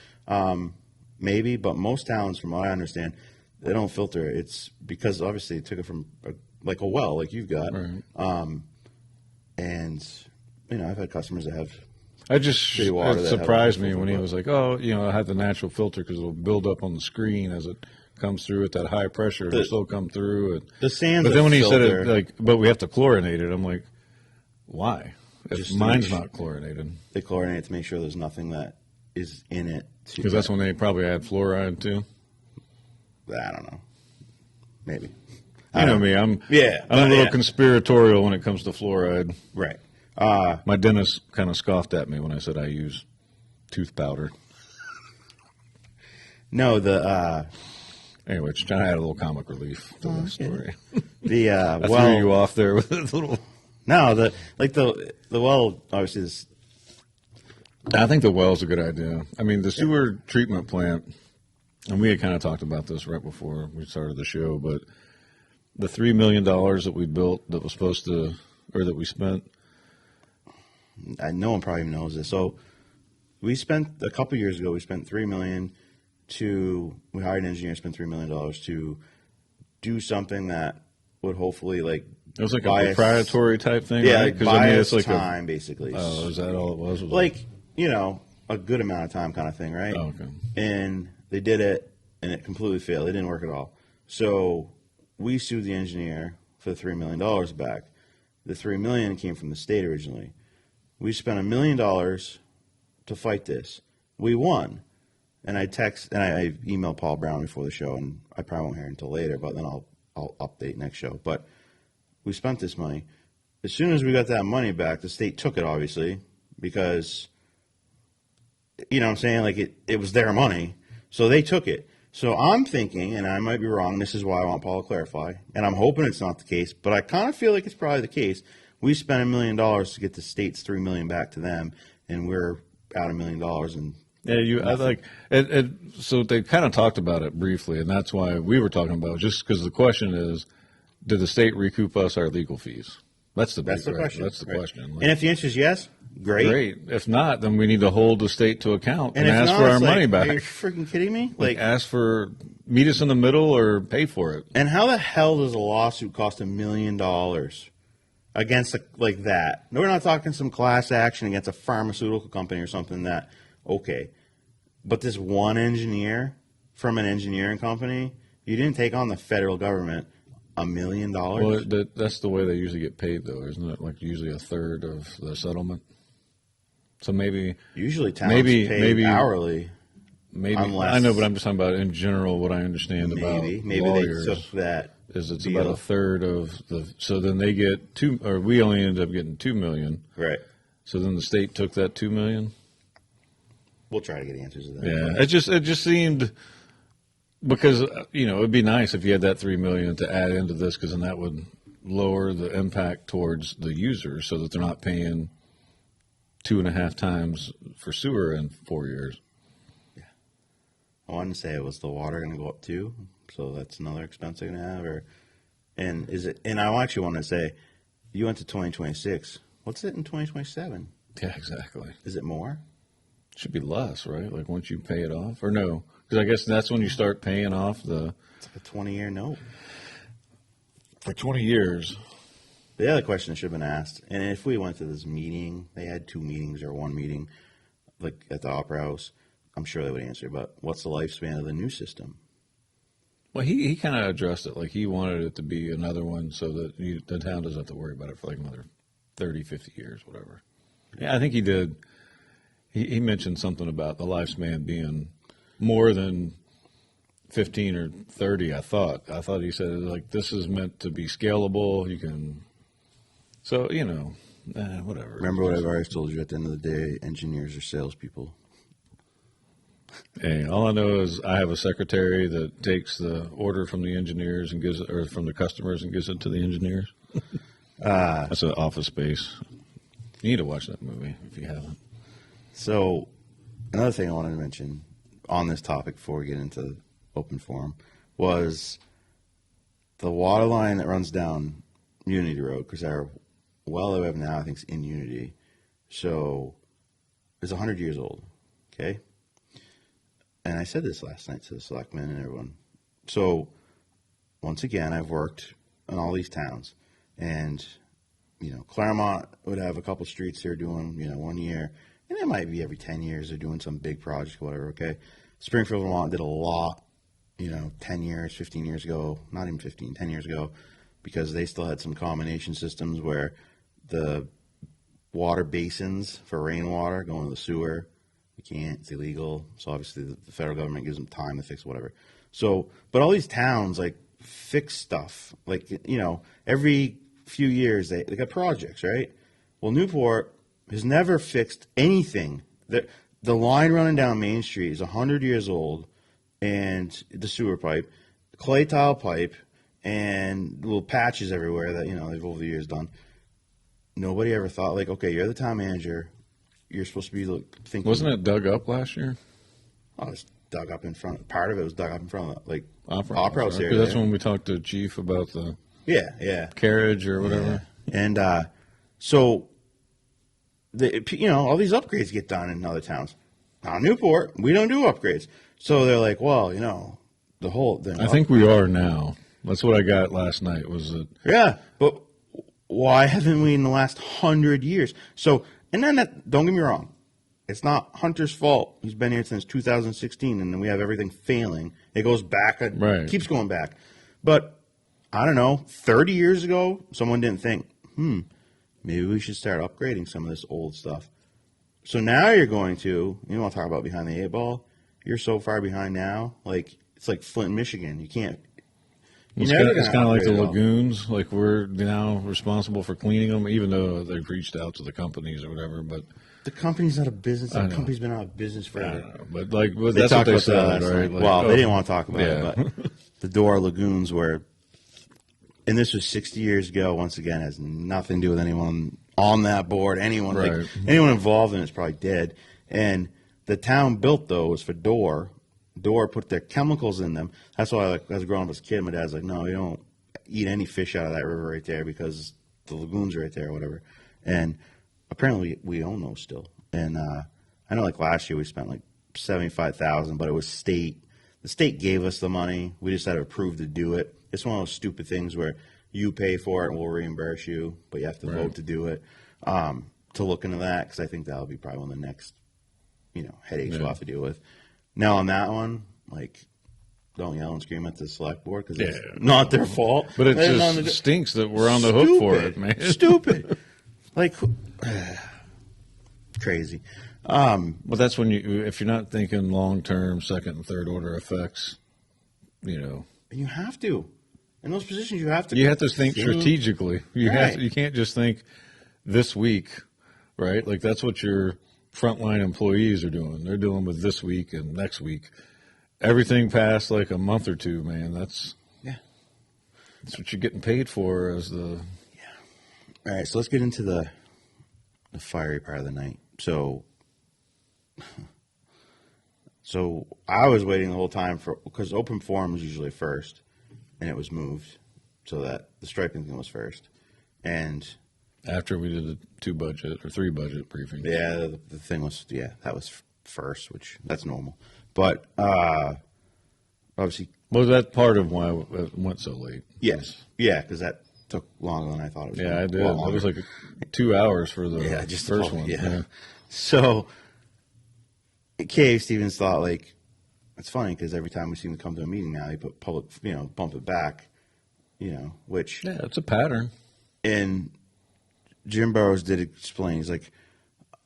Maybe, but most towns, from what I understand, they don't filter it. It's because obviously they took it from like a well, like you've got. Right. And I've had customers that have. It surprised me when he was like, "Oh, I have the natural filter because it'll build up on the screen as it comes through at that high pressure. It'll still come through." The sands. But then when he said it, like, but we have to chlorinate it, I'm like, why? If mine's not chlorinated. They chlorinate it to make sure there's nothing that is in it. Because that's when they probably add fluoride too. I don't know. Maybe. You know me. I'm a little conspiratorial when it comes to fluoride. Right. My dentist kind of scoffed at me when I said I use tooth powder. No, Anyway, just trying to add a little comic relief to the story. I threw you off there with a little. No, the well, obviously this. I think the well's a good idea. I mean, the sewer treatment plant, and we had kind of talked about this right before we started the show, but the $3 million that we built that was supposed to, or that we spent. No one probably knows this. So we spent a couple years ago. We spent $3 million we hired an engineer, spent $3 million to do something that would hopefully like. It was like a proprietary type thing, yeah, right? Because it's like time basically. Oh, is that all it was? Like a good amount of time kind of thing, right? Oh, okay. And they did it, and it completely failed. It didn't work at all. So we sued the engineer for the $3 million back. The $3 million came from the state originally. We spent $1 million to fight this. We won. And I emailed Paul Brown before the show, and I probably won't hear it until later, but then I'll update next show. But we spent this money. As soon as we got that money back, the state took it, obviously, because, you know what I'm saying? Like, it was their money. So they took it. So I'm thinking, and I might be wrong, this is why I want Paul to clarify, and I'm hoping it's not the case, but I kind of feel like it's probably the case. We spent $1 million to get the state's $3 million back to them, and we're out $1 million. And I like it. So they kind of talked about it briefly, and that's why we were talking about it, just because the question is, did the state recoup us our legal fees? That's the question. That's the question. Like, and if the answer is yes, great. If not, then we need to hold the state to account and ask not, for our money back. Are you freaking kidding me? Like ask for, meet us in the middle or pay for it. And how the hell does a lawsuit cost $1 million against like that? No, we're not talking some class action against a pharmaceutical company or something that, okay. But this one engineer from an engineering company, you didn't take on the federal government. $1 million? Well, that's the way they usually get paid, though, isn't it? Like usually a third of the settlement. So maybe usually towns pay hourly. Maybe unless, I know, but I'm just talking about in general what I understand about lawyers. They took that. Is it's about a third of the. So then they get we only ended up getting $2 million. Right. So then the state took that $2 million. We'll try to get answers to that. Yeah, it just seemed. Because, it'd be nice if you had that $3 million to add into this, because then that would lower the impact towards the users so that they're not paying 2.5 times for sewer in 4 years. Yeah. I wanted to say, was the water going to go up too? So that's another expense they're going to have? And I actually want to say, you went to 2026. What's it in 2027? Yeah, exactly. Is it more? It should be less, right? Like once you pay it off? Or no? Because I guess that's when you start paying off It's like a 20-year note. For 20 years. The other question that should have been asked, and if we went to this meeting, they had 2 meetings or 1 meeting, like at the Opera House, I'm sure they would answer, but what's the lifespan of the new system? Well, he kind of addressed it. Like he wanted it to be another one so that the town doesn't have to worry about it for like another 30, 50 years, whatever. Yeah, I think he did. He mentioned something about the lifespan being more than 15 or 30, I thought he said, like, this is meant to be scalable. You can, so, whatever. Remember what I've always told you, at the end of the day, engineers are salespeople. Hey, all I know is I have a secretary that takes the order from the engineers and gives it, or from the customers and gives it to the engineers. That's an Office Space. You need to watch that movie if you haven't. So, another thing I wanted to mention, on this topic before we get into open forum was the water line that runs down Unity Road, because our well that we have now, I think, is in Unity. So it's 100 years old, okay? And I said this last night to the Selectmen and everyone. So once again, I've worked in all these towns. And, Claremont would have a couple streets they're doing, 1 year. And it might be every 10 years they're doing some big project or whatever, okay? Springfield, Vermont did a lot, 10 years, 15 years ago. Not even 15, 10 years ago. Because they still had some combination systems where the water basins for rainwater going to the sewer, you can't, it's illegal. So obviously the federal government gives them time to fix whatever. So, but all these towns like fix stuff, like, every few years they got projects, right? Well, Newport has never fixed anything. The line running down Main Street is 100 years old, and the sewer pipe, clay tile pipe, and little patches everywhere that, they've over the years done. Nobody ever thought, like, okay, you're the town manager. You're supposed to be thinking. Wasn't it dug up last year? Oh, it's dug up in front. Part of it was dug up in front of, like, Opera House area. That's when we talked to Chief about the yeah carriage or whatever. Yeah. And so, all these upgrades get done in other towns. Now, Newport, we don't do upgrades. So they're like, well, the whole thing. I think we are now. That's what I got last night. Was it? Yeah, but why haven't we in the last 100 years? So, and then don't get me wrong, it's not Hunter's fault. He's been here since 2016, and then we have everything failing. It goes back, right. Keeps going back. But I don't know, 30 years ago, someone didn't think, maybe we should start upgrading some of this old stuff. So now you're going to, you want to talk about behind the eight ball? You're so far behind now, like it's like Flint, Michigan. You can't. It's kind of like the lagoons. Like we're now responsible for cleaning them, even though they've reached out to the companies or whatever. But the company's out of business. The company's been out of business forever. But that's what they said, right? Like, well, they didn't want to talk about it, but the Dora lagoons were, and this was 60 years ago. Once again, has nothing to do with anyone on that board. Anyone right. Anyone involved in it is probably dead. And the town built those for Dora. Dora put their chemicals in them. That's why, like, as a grown-up as a kid, my dad's like, no, you don't eat any fish out of that river right there because the lagoon's right there or whatever. And apparently we own those still. And I know, like, last year we spent like $75,000, but it was state. The state gave us the money. We just had to approve to do it. It's one of those stupid things where you pay for it and we'll reimburse you, but you have to vote to do it. To look into that, because I think that'll be probably one of the next, headaches we'll have to deal with. Now on that one, like, don't yell and scream at the select board because it's not their fault. But it just stinks that we're on the hook for it, man. Stupid. Like, crazy. Well, that's when if you're not thinking long-term, second and third order effects, You have to. In those positions, you have to. You have to think strategically. You can't just think this week, right? Like that's what your frontline employees are doing. They're dealing with this week and next week. Everything past like a month or two, man. That's what you're getting paid for as the. Yeah. All right, so let's get into the fiery part of the night. So I was waiting the whole time because open forum is usually first, and it was moved so that the striping thing was first, and. After we did the 3 budget briefings. Yeah, the thing was, that was first, which that's normal. But obviously. Was that part of why it went so late? Yes. Yeah, because that took longer than I thought it was. Yeah, I did. It was like 2 hours for the first one. Yeah. So, Stevens thought, like, it's funny because every time we seem to come to a meeting now, he put public, bump it back, which. Yeah, it's a pattern. And Jim Burrows did explain. He's like,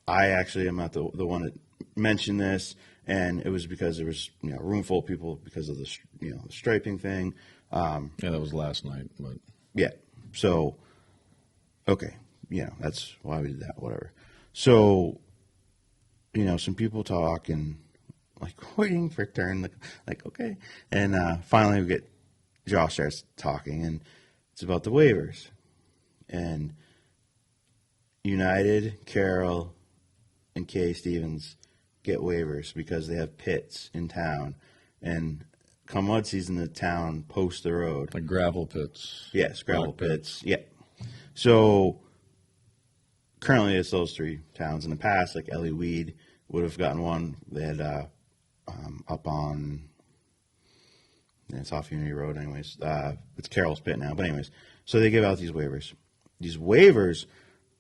I actually am not the one that mentioned this, and it was because there was a room full of people because of the the striping thing. Yeah, that was last night, but yeah. So, okay, that's why we did that. Whatever. So, some people talk and like waiting for a turn, like okay, and finally we get Josh starts talking, and it's about the waivers, and. United, Carroll, and Kay Stevens get waivers because they have pits in town, and come mud season, the town posts the road. Like gravel pits. Yes, gravel Rock pits. Yeah. So currently it's those three towns. In the past, like Ellie Weed would have gotten one. They had up on, it's off Unity Road anyways. It's Carroll's Pit now. But anyways, so they give out these waivers. These waivers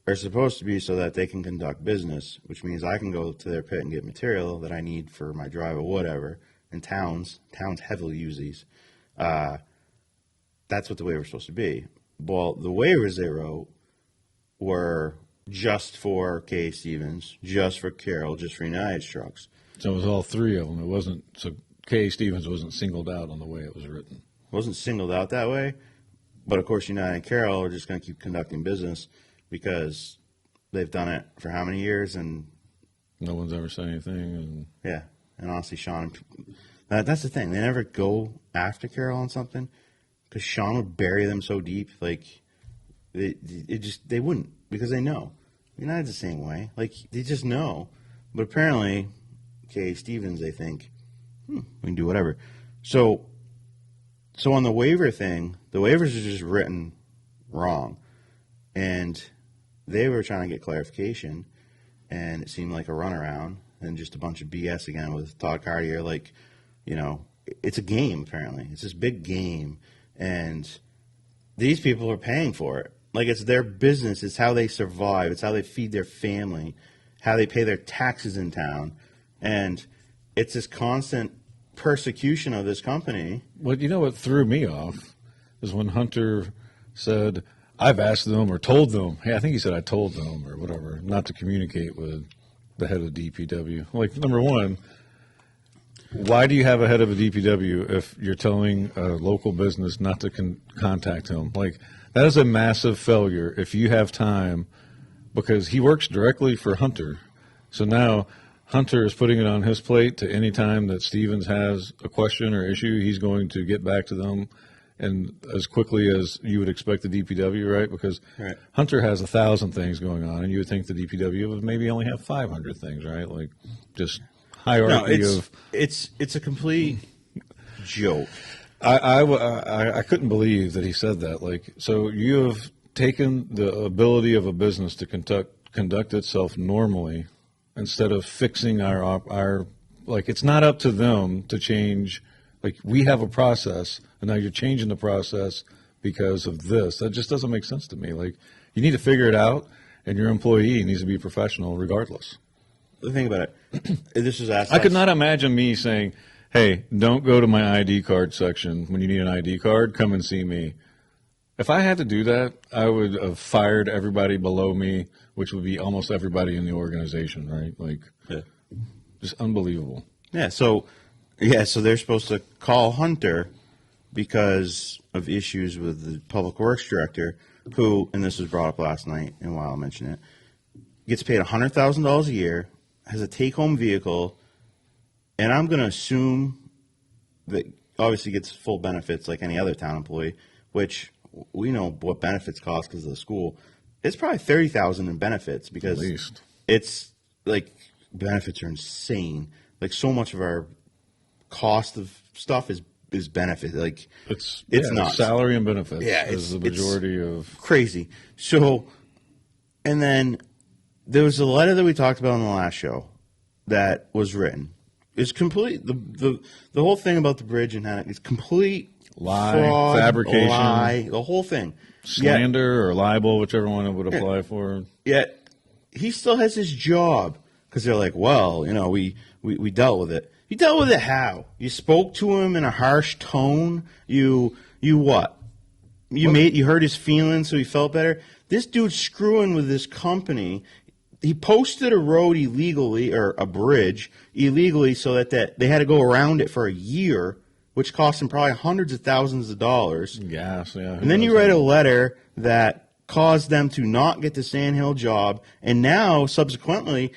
are supposed to be so that they can conduct business, which means I can go to their pit and get material that I need for my drive or whatever. And towns heavily use these. That's what the waiver is supposed to be. Well, the waivers they wrote were just for K. Stevens, just for Carroll, just for United Trucks. So it was all three of them. It wasn't, so K. Stevens wasn't singled out on the way it was written. It wasn't singled out that way, but of course United and Carroll are just going to keep conducting business because they've done it for how many years, and no one's ever said anything. And yeah, and honestly, Sean, that's the thing. They never go after Carroll on something because Sean would bury them so deep. Like they wouldn't, because they know. United's the same way. Like they just know. But apparently, K. Stevens, they think, we can do whatever. So on the waiver thing, the waivers are just written wrong, and they were trying to get clarification, and it seemed like a runaround and just a bunch of BS again with Todd Cartier. Like, it's a game apparently. It's this big game, and these people are paying for it. Like, it's their business. It's how they survive. It's how they feed their family, how they pay their taxes in town. And it's this constant persecution of this company. Well, what threw me off is when Hunter said, I've asked them or told them, hey, I think he said I told them or whatever, not to communicate with the head of DPW. Like, number one, why do you have a head of a DPW if you're telling a local business not to contact him? Like, that is a massive failure if you have time, because he works directly for Hunter. So now Hunter is putting it on his plate to any time that Stevens has a question or issue, he's going to get back to them and as quickly as you would expect the DPW, right? Because right. Hunter has 1,000 things going on, and you would think the DPW would maybe only have 500 things, right? Like, just hierarchy of. It's a complete joke. I couldn't believe that he said that. Like, so you have taken the ability of a business to conduct itself normally instead of fixing our like, it's not up to them to change. Like, we have a process, and now you're changing the process because of this. That just doesn't make sense to me. Like, you need to figure it out, and your employee needs to be professional regardless. The thing about it, this is asked. I could not imagine me saying, hey, don't go to my ID card section. When you need an ID card, come and see me. If I had to do that, I would have fired everybody below me, which would be almost everybody in the organization, right? Like, yeah. Just unbelievable. Yeah, so they're supposed to call Hunter because of issues with the public works director, who, and this was brought up last night, and while I'll mention it, gets paid $100,000 a year, has a take-home vehicle, and I'm going to assume that obviously gets full benefits like any other town employee, which we know what benefits cost because of the school. It's probably $30,000 in benefits because at least. It's like benefits are insane. Like, so much of our cost of stuff is benefit. Like, it's not salary and benefits. Yeah, is the majority of crazy. So, and then there was a letter that we talked about on the last show that was written. It's complete. The whole thing about the bridge and how it's complete lie, fraud, fabrication, lie, the whole thing, slander or libel, whichever one it would apply for. Yet he still has his job because they're like, well, we dealt with it. You dealt with it how? You spoke to him in a harsh tone. You what? You hurt his feelings, so he felt better. This dude's screwing with this company. He posted a road illegally, or a bridge illegally, so that they had to go around it for a year, which cost him probably hundreds of thousands of dollars. Gas, yeah. And then you write a letter that caused them to not get the Sandhill job, and now subsequently,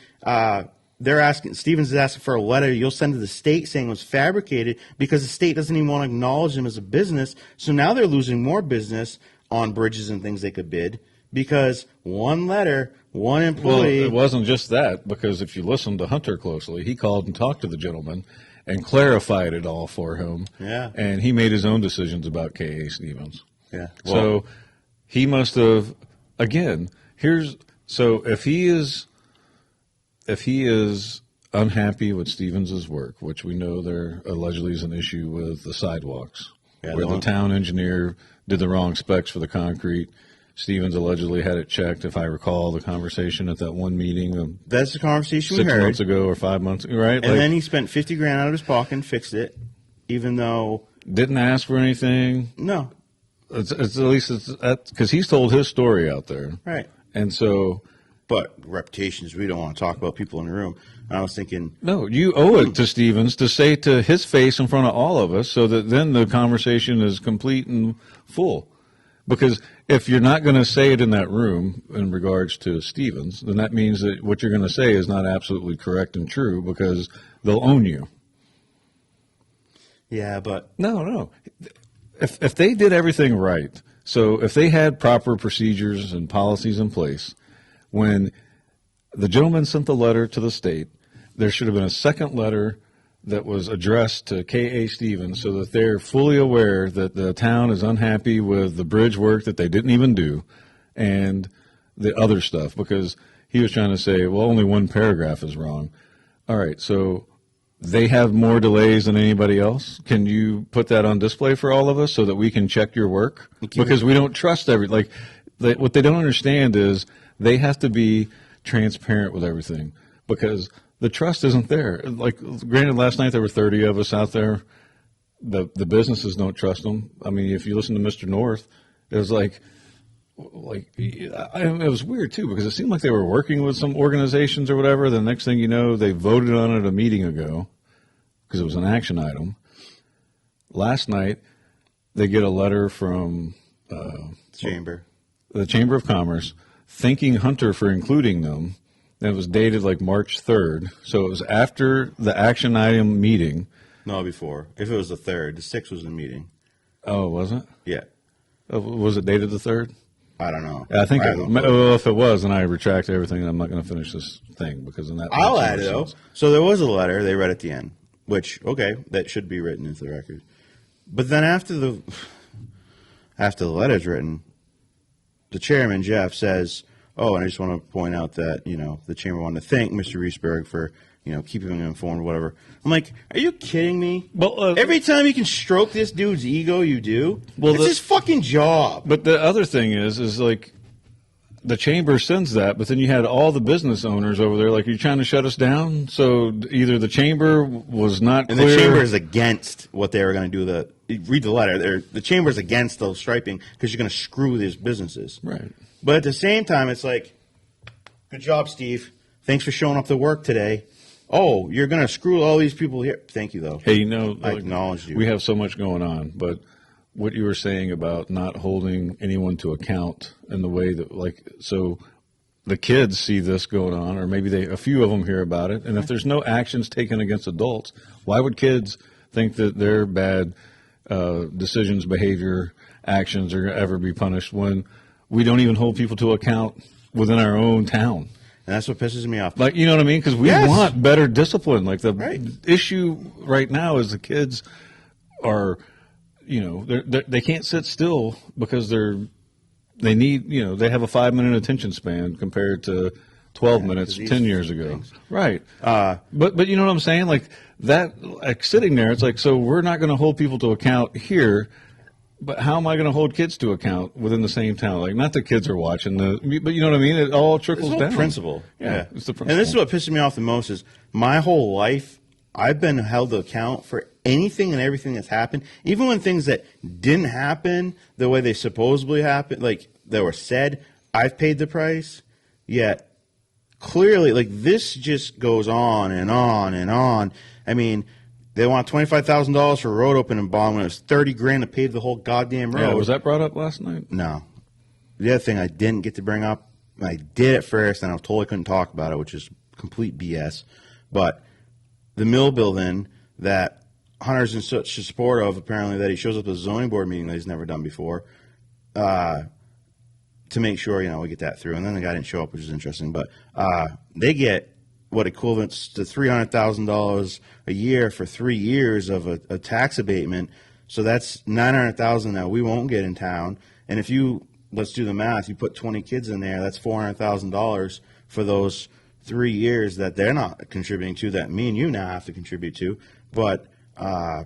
Stevens is asking for a letter you'll send to the state saying it was fabricated because the state doesn't even want to acknowledge them as a business. So now they're losing more business on bridges and things they could bid because one letter one Well, employee. it wasn't just that, because if you listen to Hunter closely, he called and talked to the gentleman and clarified it all for him. Yeah. And he made his own decisions about K.A. Stevens. Yeah. So he must have, again, so if he is unhappy with Stevens' work, which we know there allegedly is an issue with the sidewalks, where the town engineer did the wrong specs for the concrete. Stevens allegedly had it checked, if I recall the conversation at that one meeting. That's the conversation we 6 heard. months ago or 5 months ago, right? And then he spent $50,000 out of his pocket and fixed it, even though didn't ask for anything. no, It's at least it's because he's told his story out there, right. and so. But reputations, we don't want to talk about people in the room. And I was thinking, No, you owe it to Stevens to say to his face in front of all of us so that then the conversation is complete and full. Because if you're not going to say it in that room in regards to Stevens, then that means that what you're going to say is not absolutely correct and true because they'll own you. yeah, but No. If they did everything right, so if they had proper procedures and policies in place, when the gentleman sent the letter to the state, there should have been a second letter that was addressed to K.A. Stevens so that they're fully aware that the town is unhappy with the bridge work that they didn't even do and the other stuff, because he was trying to say, well, only one paragraph is wrong. All right, so they have more delays than anybody else. Can you put that on display for all of us so that we can check your work? Because we don't trust what they don't understand is they have to be transparent with everything because the trust isn't there. Like, granted, last night there were 30 of us out there. The businesses don't trust them. I mean, if you listen to Mr. North, it was it was weird too because it seemed like they were working with some organizations or whatever. The next thing you know, they voted on it a meeting ago because it was an action item. Last night, they get a letter from the Chamber of Commerce thanking Hunter for including them. And it was dated like March 3rd. So it was after the action item meeting. no, before. If it was the 3rd, the 6th was the meeting. Oh, was it? Yeah, Was it dated the 3rd? I don't know. I think if it was, then I retract everything. And I'm not going to finish this thing because in that. I'll add it though. So there was a letter they read at the end, which that should be written into the record. But then after the letter's written, the chairman Jeff says, "Oh, and I just want to point out that the chamber wanted to thank Mr. Reesberg for keeping him informed, whatever." I'm like, "Are you kidding me?" Well, every time you can stroke this dude's ego, you do. Well, it's his fucking job. But the other thing is like the chamber sends that, but then you had all the business owners over there like, "You're trying to shut us down." So either the chamber was not and clear. the chamber is against what they were going to do. Read the letter. The chamber is against the striping because you're going to screw these businesses. Right. But at the same time, it's like, good job, Steve. Thanks for showing up to work today. Oh, you're going to screw all these people here. Thank you, though. Hey, I acknowledge you. We have so much going on, but what you were saying about not holding anyone to account in the way that, so the kids see this going on, or maybe a few of them hear about it, and if there's no actions taken against adults, why would kids think that their bad decisions, behavior, actions are going to ever be punished when we don't even hold people to account within our own town? And that's what pisses me off. Like, you know what I mean? Because we want better discipline. Like the issue right now is the kids are, they can't sit still because they need, they have a 5-minute attention span compared to 12 minutes 10 years ago. Things. Right. But you know what I'm saying? Like that, like sitting there, it's like, so we're not going to hold people to account here. But how am I going to hold kids to account within the same town? Like, not that kids are watching but you know what I mean? It all trickles down. Principle. Yeah, it's the principle. And this is what pisses me off the most is my whole life, I've been held to account for anything and everything that's happened, even when things that didn't happen the way they supposedly happened, like they were said, I've paid the price. Yet, clearly, like this just goes on and on and on. I mean, they want $25,000 for a road opening bond when it was $30,000 to pave the whole goddamn road. Yeah, was that brought up last night? No. The other thing I didn't get to bring up, I did at first, and I was told I couldn't talk about it, which is complete BS. But the mill building that Hunter's in such support of, apparently, that he shows up to the zoning board meeting that he's never done before. to make sure, we get that through. And then the guy didn't show up, which is interesting. But they get what equivalents to $300,000 a year for 3 years of a tax abatement. So that's $900,000 that we won't get in town. And if let's do the math, you put 20 kids in there, that's $400,000 for those 3 years that they're not contributing to, that me and you now have to contribute to. But I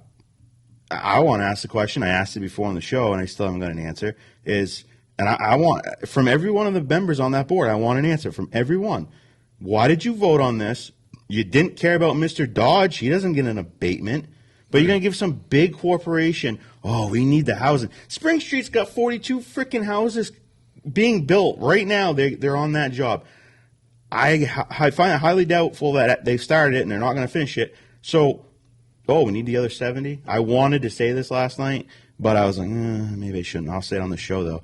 want to ask the question. I asked it before on the show, and I still haven't got an answer. And I want, from every one of the members on that board, I want an answer from everyone. Why did you vote on this? You didn't care about Mr. Dodge. He doesn't get an abatement. But you're going to give some big corporation, we need the housing. Spring Street's got 42 freaking houses being built right now. They're on that job. I find it highly doubtful that they started it and they're not going to finish it. So, we need the other 70. I wanted to say this last night, but I was like, maybe I shouldn't. I'll say it on the show, though.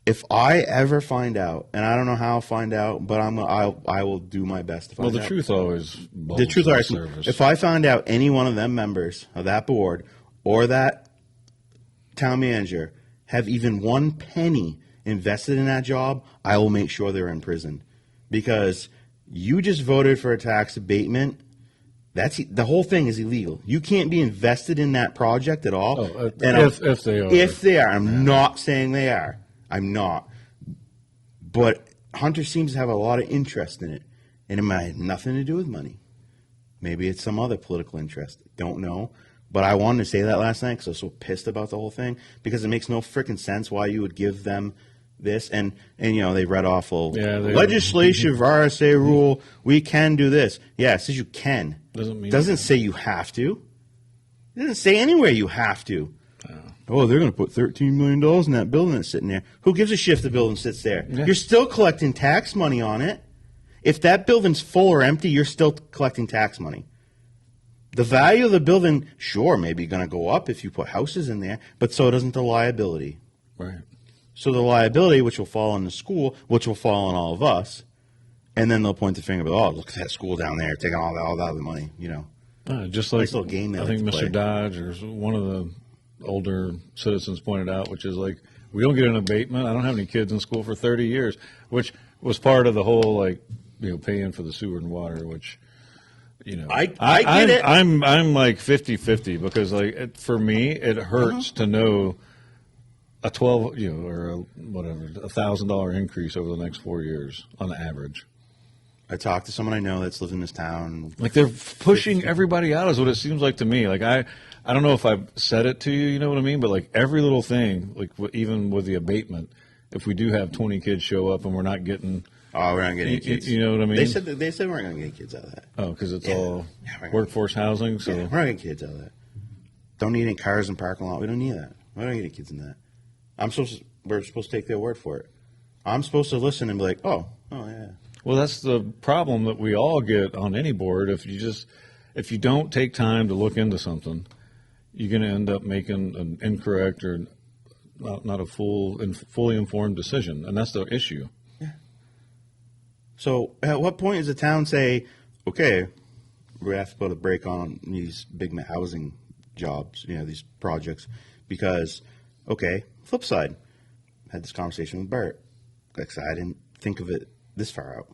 If I ever find out, and I don't know how I'll find out, but I will do my best to find out. Well, the truth always the truth always. If I find out any one of them members of that board or that town manager have even one penny invested in that job, I will make sure they're in prison. Because you just voted for a tax abatement. The whole thing is illegal. You can't be invested in that project at all. If they are. If they are. I'm not saying they are. I'm not. But Hunter seems to have a lot of interest in it. And it might have nothing to do with money. Maybe it's some other political interest. Don't know. But I wanted to say that last night because I was so pissed about the whole thing. Because it makes no freaking sense why you would give them this. And they read off legislative RSA rule, we can do this. Yeah, it says you can. Doesn't say you have to. It doesn't say anywhere you have to. They're going to put $13 million in that building that's sitting there. Who gives a shit if the building sits there? Yeah. You're still collecting tax money on it. If that building's full or empty, you're still collecting tax money. The value of the building, sure, maybe going to go up if you put houses in there, but so doesn't the liability. Right. So the liability, which will fall on the school, which will fall on all of us, and then they'll point the finger, look at that school down there, taking all that other money, Just like nice little game I think Mr. Dodge or one of the older citizens pointed out, which is like, we don't get an abatement. I don't have any kids in school for 30 years, which was part of the whole, paying for the sewer and water, which, I get it. I'm like 50-50 because for me, it hurts to know a $1,000 increase over the next 4 years on average. I talked to someone I know that's lived in this town. They're pushing everybody out is what it seems like to me. I don't know if I've said it to you, you know what I mean? But every little thing, even with the abatement, if we do have 20 kids show up and we're not getting, we're not getting kids. You know what I mean? They said we weren't going to get kids out of that. Oh, because it's all workforce housing. So we're not getting kids out of that. Don't need any cars in parking lot. We don't need that. We don't need any kids in that. We're supposed to take their word for it. I'm supposed to listen and be like, oh yeah. Well, that's the problem that we all get on any board. If you don't take time to look into something, you're going to end up making an incorrect or not a fully informed decision, and that's the issue. Yeah. So, at what point does the town say, "Okay, we have to put a break on these big housing jobs, these projects," because, flip side, I had this conversation with Bert. I didn't think of it this far out.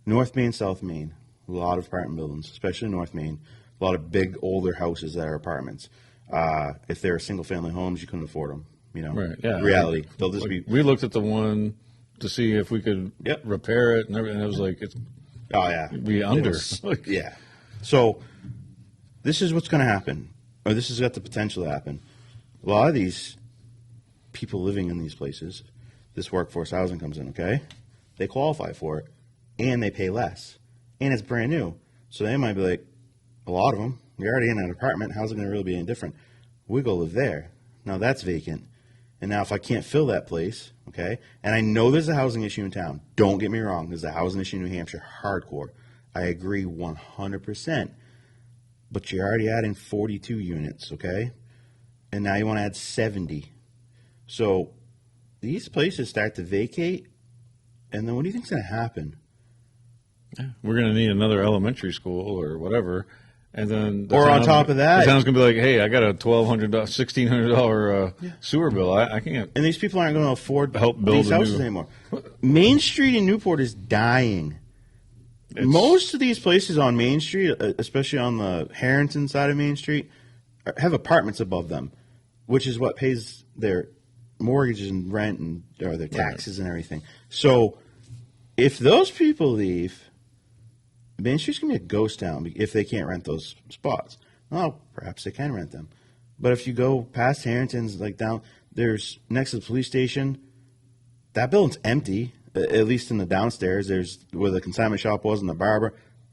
North Main, South Main, a lot of apartment buildings, especially North Main, a lot of big older houses that are apartments. If they're single-family homes, you couldn't afford them. Right? Yeah. Reality. They'll just be. We looked at the one to see if we could repair it and everything. It was like it's. Oh yeah. Be under. Yeah. So this is what's going to happen, or this has got the potential to happen. A lot of these people living in these places, this workforce housing comes in. Okay, they qualify for it, and they pay less, and it's brand new. So they might be like, a lot of them. You're already in an apartment. How's it going to really be any different? We go live there. Now that's vacant. And now if I can't fill that place, and I know there's a housing issue in town. Don't get me wrong. There's a housing issue in New Hampshire, hardcore. I agree 100%. But you're already adding 42 units, And now you want to add 70. So these places start to vacate, and then what do you think's going to happen? We're going to need another elementary school or whatever. And then Or on top of that, the town's gonna be like, "Hey, I got a $1,200, $1,600 sewer bill. I can't." And these people aren't going to afford Help build these a houses new- anymore. Main Street in Newport is dying. Most of these places on Main Street, especially on the Harrington side of Main Street, have apartments above them, which is what pays their mortgages and rent and or their taxes and everything. So if those people leave, Main Street's going to be a ghost town if they can't rent those spots. Well, perhaps they can rent them. But if you go past Harrington's, like down, there's next to the police station, that building's empty, at least in the downstairs. There's where the consignment shop was and the barber.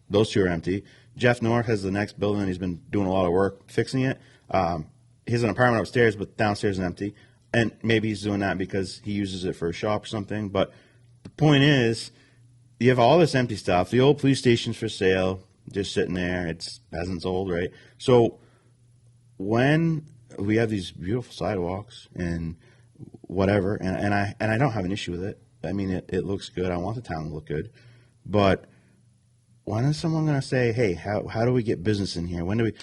Those two are empty. Jeff North has the next building, and he's been doing a lot of work fixing it. He has an apartment upstairs, but downstairs is empty. And maybe he's doing that because he uses it for a shop or something. But the point is, you have all this empty stuff. The old police station's for sale, just sitting there. It hasn't sold, right? So when we have these beautiful sidewalks and whatever, and I don't have an issue with it. I mean, it looks good. I want the town to look good. But when is someone going to say, hey, how do we get business in here? When do we?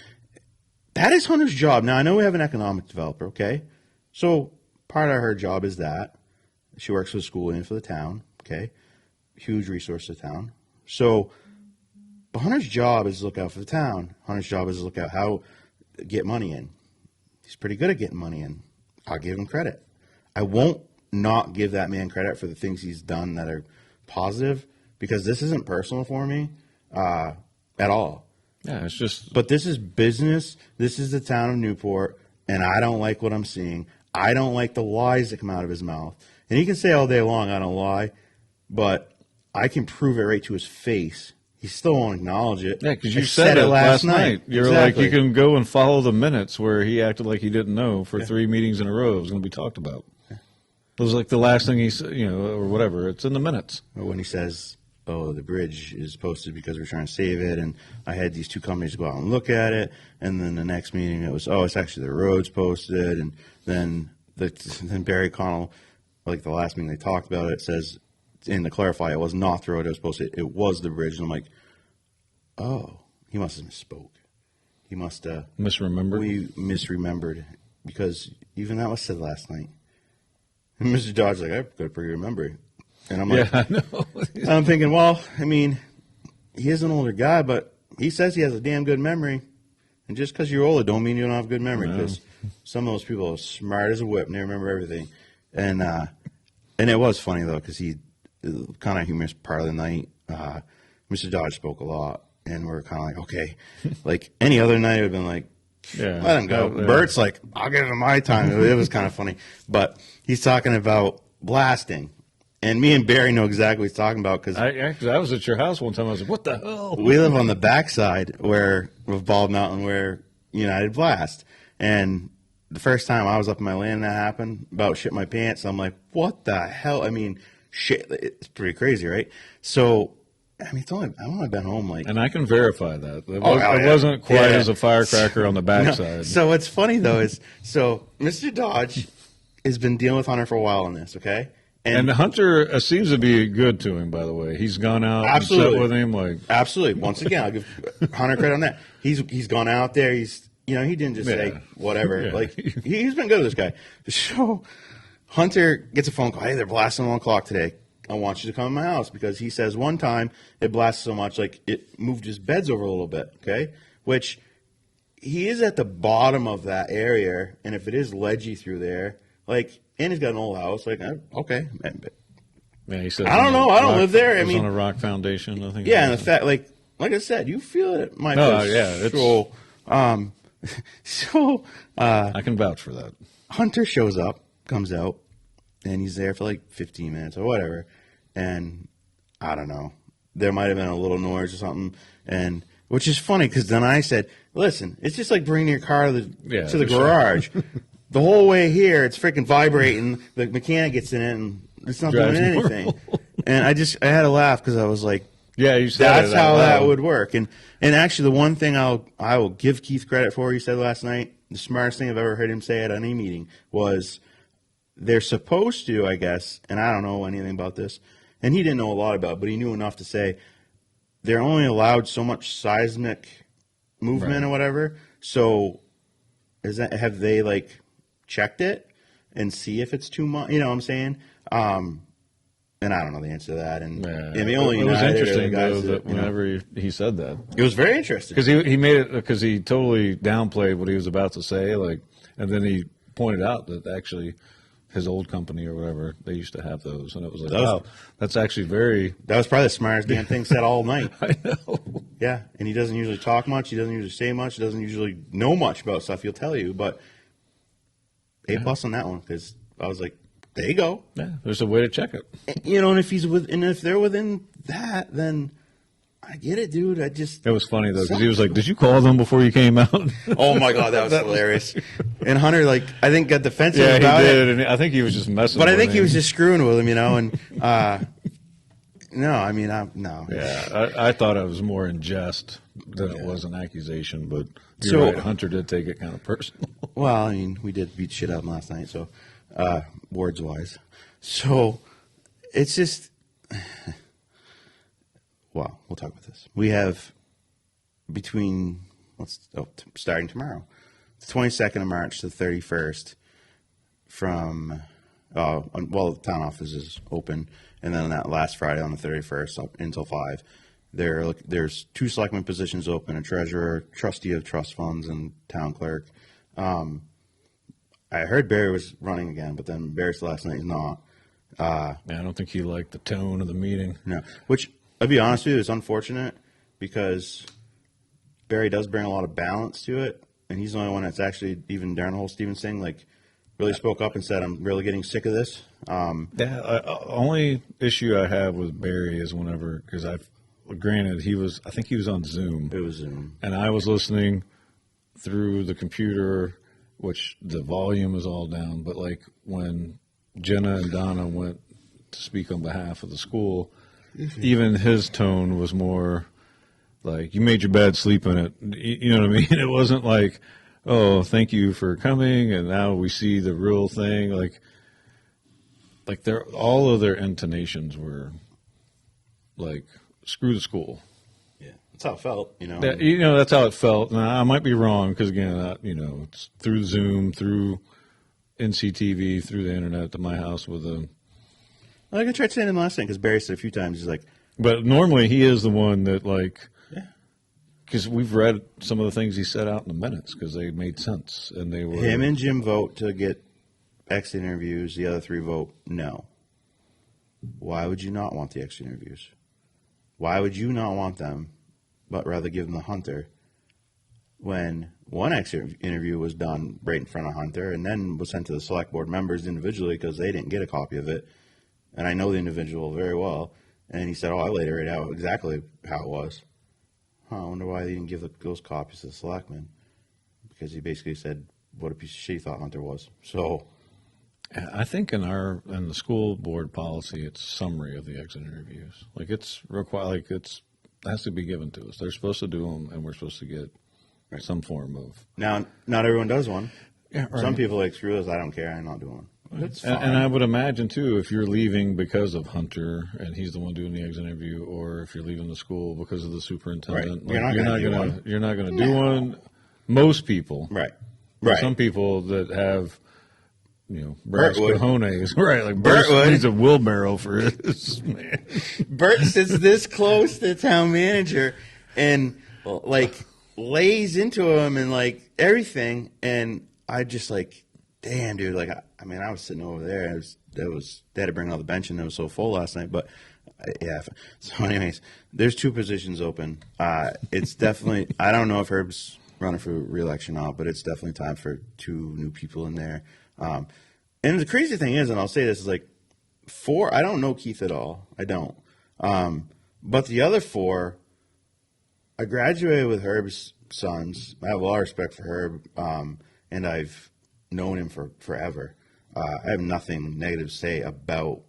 That is Hunter's job. Now, I know we have an economic developer, okay? So part of her job is that. She works for the school and for the town, okay? Huge resource to the town. So, but Hunter's job is to look out for the town. Hunter's job is to look out how to get money in. He's pretty good at getting money in. I'll give him credit. I won't not give that man credit for the things he's done that are positive, because this isn't personal for me at all. Yeah, it's just. But this is business. This is the town of Newport, and I don't like what I'm seeing. I don't like the lies that come out of his mouth. And he can say all day long, I don't lie, but I can prove it right to his face. He still won't acknowledge it. Yeah, because you said it last night. You're exactly. like, you can go and follow the minutes where he acted like he didn't know for 3 meetings in a row it was going to be talked about. It was like the last thing he said, or whatever. It's in the minutes. Or when he says, oh, the bridge is posted because we're trying to save it, and I had these two companies go out and look at it, and then the next meeting it was, it's actually the road's posted, and then Barry Connell, like the last meeting they talked about it, says, and to clarify, it was not the road it was posted, it was the bridge. And I'm like, oh, he must have misspoke. He must have misremembered. We misremembered, because even that was said last night. And Mr. Dodge's like, I've got a pretty good memory. And I'm like, yeah, I know. I'm thinking, well, I mean, he is an older guy, but he says he has a damn good memory. And just because you're older don't mean you don't have good memory, because some of those people are smart as a whip and they remember everything. And it was funny, though, because he kind of humorous part of the night. Mr. Dodge spoke a lot, and we're kind of like, okay. Like any other night, it would have been like, let him go. Bert's like, I'll give him my time. It was kind of funny. But he's talking about blasting. And me and Barry know exactly what he's talking about, because I was at your house one time. I was like, what the hell? We live on the backside of Bald Mountain where United Blast. And the first time I was up in my land that happened, about shit my pants, I'm like, what the hell? I mean, shit, it's pretty crazy, right? So, I mean, I've only been home like... And I can verify that. It wasn't quite as a firecracker on the backside. No. So what's funny, though, is... So, Mr. Dodge has been dealing with Hunter for a while on this, okay? And Hunter seems to be good to him, by the way. He's gone out and sat with him. Absolutely. Once again, I'll give Hunter credit on that. He's gone out there. He didn't just say whatever. Yeah. Like, he's been good with this guy. So Hunter gets a phone call. Hey, they're blasting 1 o'clock today. I want you to come to my house, because he says one time it blasted so much, like it moved his beds over a little bit, okay? Which he is at the bottom of that area, and if it is ledgy through there, like, and he's got an old house, like, okay. Yeah, he said, I don't know. I don't live there. I mean, on a rock foundation, I think. Yeah, and the fact, like I said, you feel it. So, I can vouch for that. Hunter shows up, comes out, and he's there for like 15 minutes or whatever. And I don't know, there might have been a little noise or something, and which is funny, because then I said, listen, it's just like bringing your car to the garage. The whole way here, it's freaking vibrating. The mechanic gets in it, and it's not doing anything. And I had to laugh, because I was like, yeah, you said that's how that would work. And actually, the one thing I will give Keith credit for, he said last night, the smartest thing I've ever heard him say at any meeting was, they're supposed to, I guess, and I don't know anything about this, and he didn't know a lot about it, but he knew enough to say, they're only allowed so much seismic movement Right. or whatever. So have they like checked it and see if it's too much? You know what I'm saying? And I don't know the answer to that. And Yeah. the only It was United are the interesting guys though that you know, whenever he said that, it was very interesting. because he made it, because he totally downplayed what he was about to say, like, and then he pointed out that actually his old company or whatever, they used to have those, and it was like, wow, that's actually very. That was probably the smartest damn thing said all night. I know. Yeah, and he doesn't usually talk much. He doesn't usually say much. He doesn't usually know much about stuff. He'll tell you, but A+ on that one, because I was like, there you go. Yeah, there's a way to check it. You know, and if they're within that, then I get it, dude. It was funny though, because he was like, "Did you call them before you came out?" Oh my god, that was hilarious. And Hunter, like, I think got defensive Yeah, about he it. did, and I think he was just messing. But I with think he him. was just screwing with him, you know. And no, I mean, no. Yeah, I thought it was more in jest than it was an accusation, but you're right. Hunter did take it kind of personal. Well, I mean, we did beat shit out of him last night, so words wise. So it's just, well, we'll talk about this. We have between starting tomorrow, the 22nd of March to the 31st, from the town office is open, and then that last Friday on the 31st up until 5. There's 2 selectmen positions open: a treasurer, trustee of trust funds, and town clerk. I heard Barry was running again, but then Barry said last night he's not. I don't think he liked the tone of the meeting. No, which, I'll be honest with you, is unfortunate, because Barry does bring a lot of balance to it, and he's the only one that's actually, even during the whole Stevens thing, like, really spoke up and said, I'm really getting sick of this. Only issue I have with Barry is whenever, because granted, I think he was on Zoom. It was Zoom. And I was listening through the computer, which the volume was all down, but like when Jenna and Donna went to speak on behalf of the school, even his tone was more like, you made your bed, sleep in it. You know what I mean? It wasn't like, oh, thank you for coming, and now we see the real thing. Like all of their intonations were like, screw the school. Yeah, that's how it felt, you know. That's how it felt. Now, I might be wrong, because again, it's through Zoom, through NCTV, through the internet to my house with a. Like I tried saying him last night, because Barry said a few times, he's like, But normally he is the one that, like, because we've read some of the things he said out in the minutes, because they made sense, and they were. Him and Jim vote to get exit interviews. The other 3 vote no. Why would you not want the exit interviews? Why would you not want them, but rather give them to Hunter, when one exit interview was done right in front of Hunter and then was sent to the select board members individually because they didn't get a copy of it? And I know the individual very well. And he said, I laid it right out exactly how it was. I wonder why they didn't give those copies to the selectmen. Because he basically said what a piece of shit he thought Hunter was. So I think in the school board policy, it's summary of the exit interviews. Like, it's required, like, it has to be given to us. They're supposed to do them, and we're supposed to get some form of. now, not everyone does one. Yeah, right. Some people are like, screw this, I don't care, I'm not doing one. That's fine. And I would imagine too, if you're leaving because of Hunter and he's the one doing the exit interview, or if you're leaving the school because of the superintendent, Right. you're not going to do one. Most people, Right. Some people that have, Bert brass would. cojones, right? Like Bert Bert would. needs a wheelbarrow for his man. Bert sits this close to the town manager and like lays into him and like everything, and I just like, damn, dude. Like, I mean, I was sitting over there. They had to bring another bench, and it was so full last night. But yeah. So, anyways, there's 2 positions open. It's definitely. I don't know if Herb's running for re-election or not, but it's definitely time for 2 new people in there. And the crazy thing is, and I'll say this, is like 4. I don't know Keith at all. I don't. But the other 4, I graduated with Herb's sons. I have a lot of respect for Herb, and I've known him for forever. I have nothing negative to say about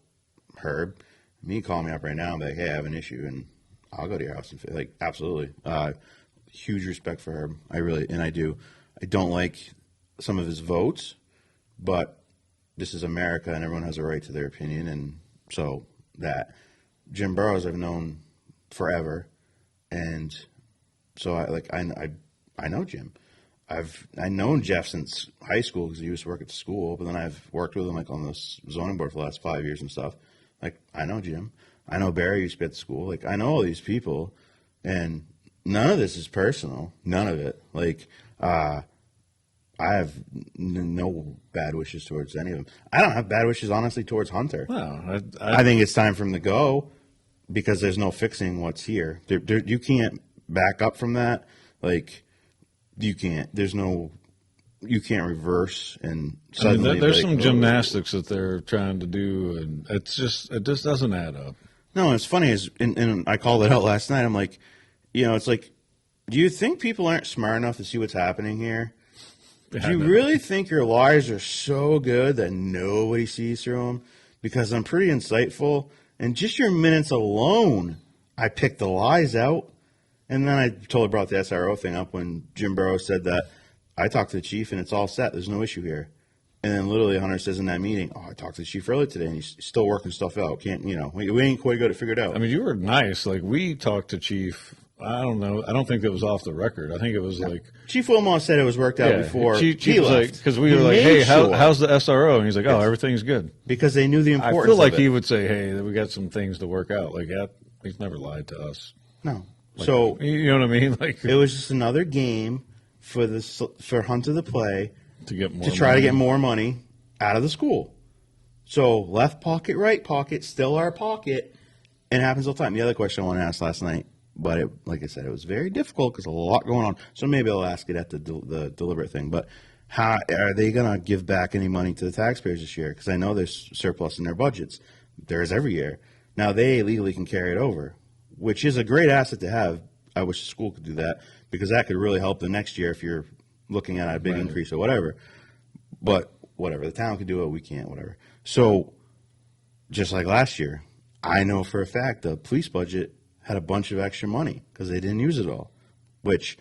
Herb. Me call me up right now and be like, hey, I have an issue, and I'll go to your house and like, absolutely. Huge respect for Herb. I do. I don't like some of his votes, but this is America and everyone has a right to their opinion. And so that Jim Burrows I've known forever. And so I I know Jim. I known Jeff since high school because he used to work at the school, but then I've worked with him like on this zoning board for the last 5 years and stuff. Like, I know Jim. I know Barry used to be at the school. Like, I know all these people, and none of this is personal. None of it. Like, I have no bad wishes towards any of them. I don't have bad wishes, honestly, towards Hunter. No, I think it's time for him to go because there's no fixing what's here. You can't back up from that. Like, you can't. You can't reverse and suddenly. I mean, there's some gymnastics that they're trying to do, and it just doesn't add up. No, it's funny and I called it out last night. I'm like, it's like, do you think people aren't smart enough to see what's happening here? Do you really think your lies are so good that nobody sees through them? Because I'm pretty insightful, and just your minutes alone, I picked the lies out. And then I totally brought the SRO thing up when Jim Burrows said that I talked to the chief and it's all set. There's no issue here. And then literally Hunter says in that meeting, I talked to the chief earlier today and he's still working stuff out. We ain't quite got it figured out. I mean, you were nice. Like, we talked to Chief. I don't know. I don't think it was off the record. I think it was like Chief Wilmot said it was worked out before Chief he was left. because we were like, hey, how's the SRO? And he's like, everything's good. Because they knew the importance. I feel like of it. he would say, hey, we got some things to work out. Like that, he's never lied to us. No. Like, so you know what I mean? Like, it was just another game for Hunter to play to try to get more money out of the school. So left pocket, right pocket, still our pocket, and it happens all the time. The other question I want to ask last night, but like I said, it was very difficult because a lot going on. So maybe I'll ask it at the deliberate thing. But how are they going to give back any money to the taxpayers this year? Because I know there's surplus in their budgets. There is every year. Now they legally can carry it over, which is a great asset to have. I wish the school could do that because that could really help the next year if you're looking at a big increase or whatever. But whatever, the town could do it, we can't, whatever. So just like last year, I know for a fact the police budget had a bunch of extra money because they didn't use it all, which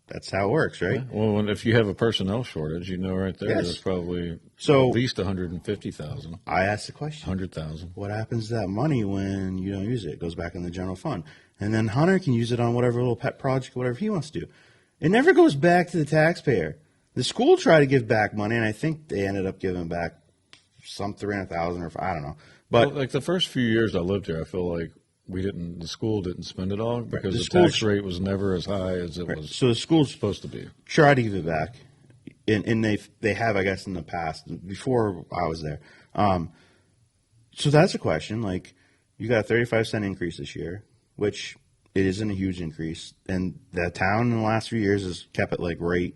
that's how it works, right? Yeah. Well, if you have a personnel shortage, right there, that's probably at least $150,000. I asked the question. 100,000. What happens to that money when you don't use it? It goes back in the general fund. And then Hunter can use it on whatever little pet project, whatever he wants to do. It never goes back to the taxpayer. The school tried to give back money, and I think they ended up giving back some $300,000 or I don't know. But like the first few years I lived here, I feel like the school didn't spend it all because the tax rate was never as high as it was. So the school's supposed to be. Tried to give it back, and they have, I guess, in the past before I was there. So that's a question. Like, you got a 35-cent increase this year, which it isn't a huge increase, and the town in the last few years has kept it like right.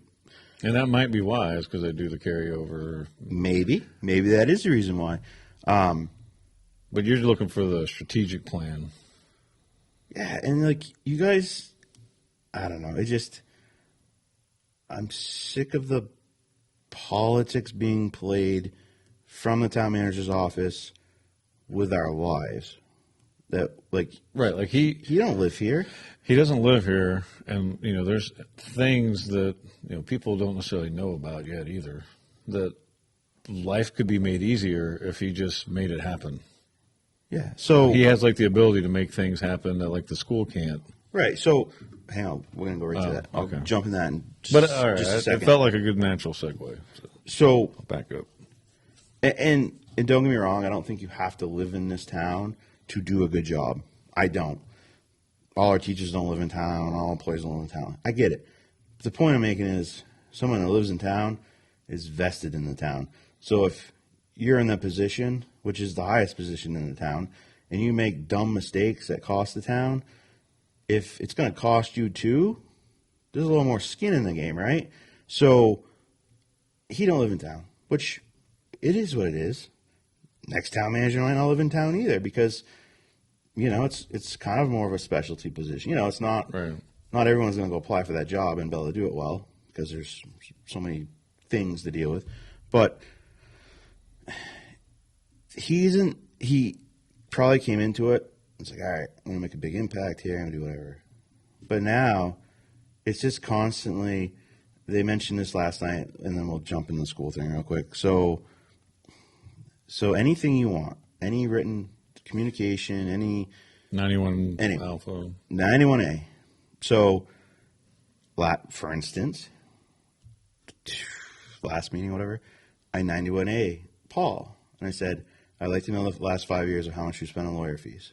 And that might be why, is because they do the carryover. Maybe that is the reason why. But you're looking for the strategic plan. Yeah, and like you guys, I don't know. I'm sick of the politics being played from the town manager's office with our lives. That like he don't live here. He doesn't live here, and there's things that people don't necessarily know about yet either. That life could be made easier if he just made it happen. Yeah. So he has the ability to make things happen that the school can't. Right. So hang on, we're gonna go right to that. I'll jump in that. But all right, it felt like a good natural segue. So I'll back up. And don't get me wrong, I don't think you have to live in this town to do a good job. I don't. All our teachers don't live in town. All employees don't live in town. I get it. But the point I'm making is someone that lives in town is vested in the town. So if you're in that position, which is the highest position in the town, and you make dumb mistakes that cost the town, if it's going to cost you too, there's a little more skin in the game, right? So he don't live in town, which it is what it is. Next town manager might not live in town either because, it's kind of more of a specialty position. It's not not everyone's going to go apply for that job and be able to do it well because there's so many things to deal with. But he probably came into it. It's like, all right, I'm going to make a big impact here. I'm going to do whatever. But now it's just constantly, they mentioned this last night, and then we'll jump in the school thing real quick. So anything you want, any written communication, any 91 alpha. 91A. So For instance, last meeting, whatever, I-91A, Paul, and I said, I'd like to know the last 5 years of how much you spent on lawyer fees.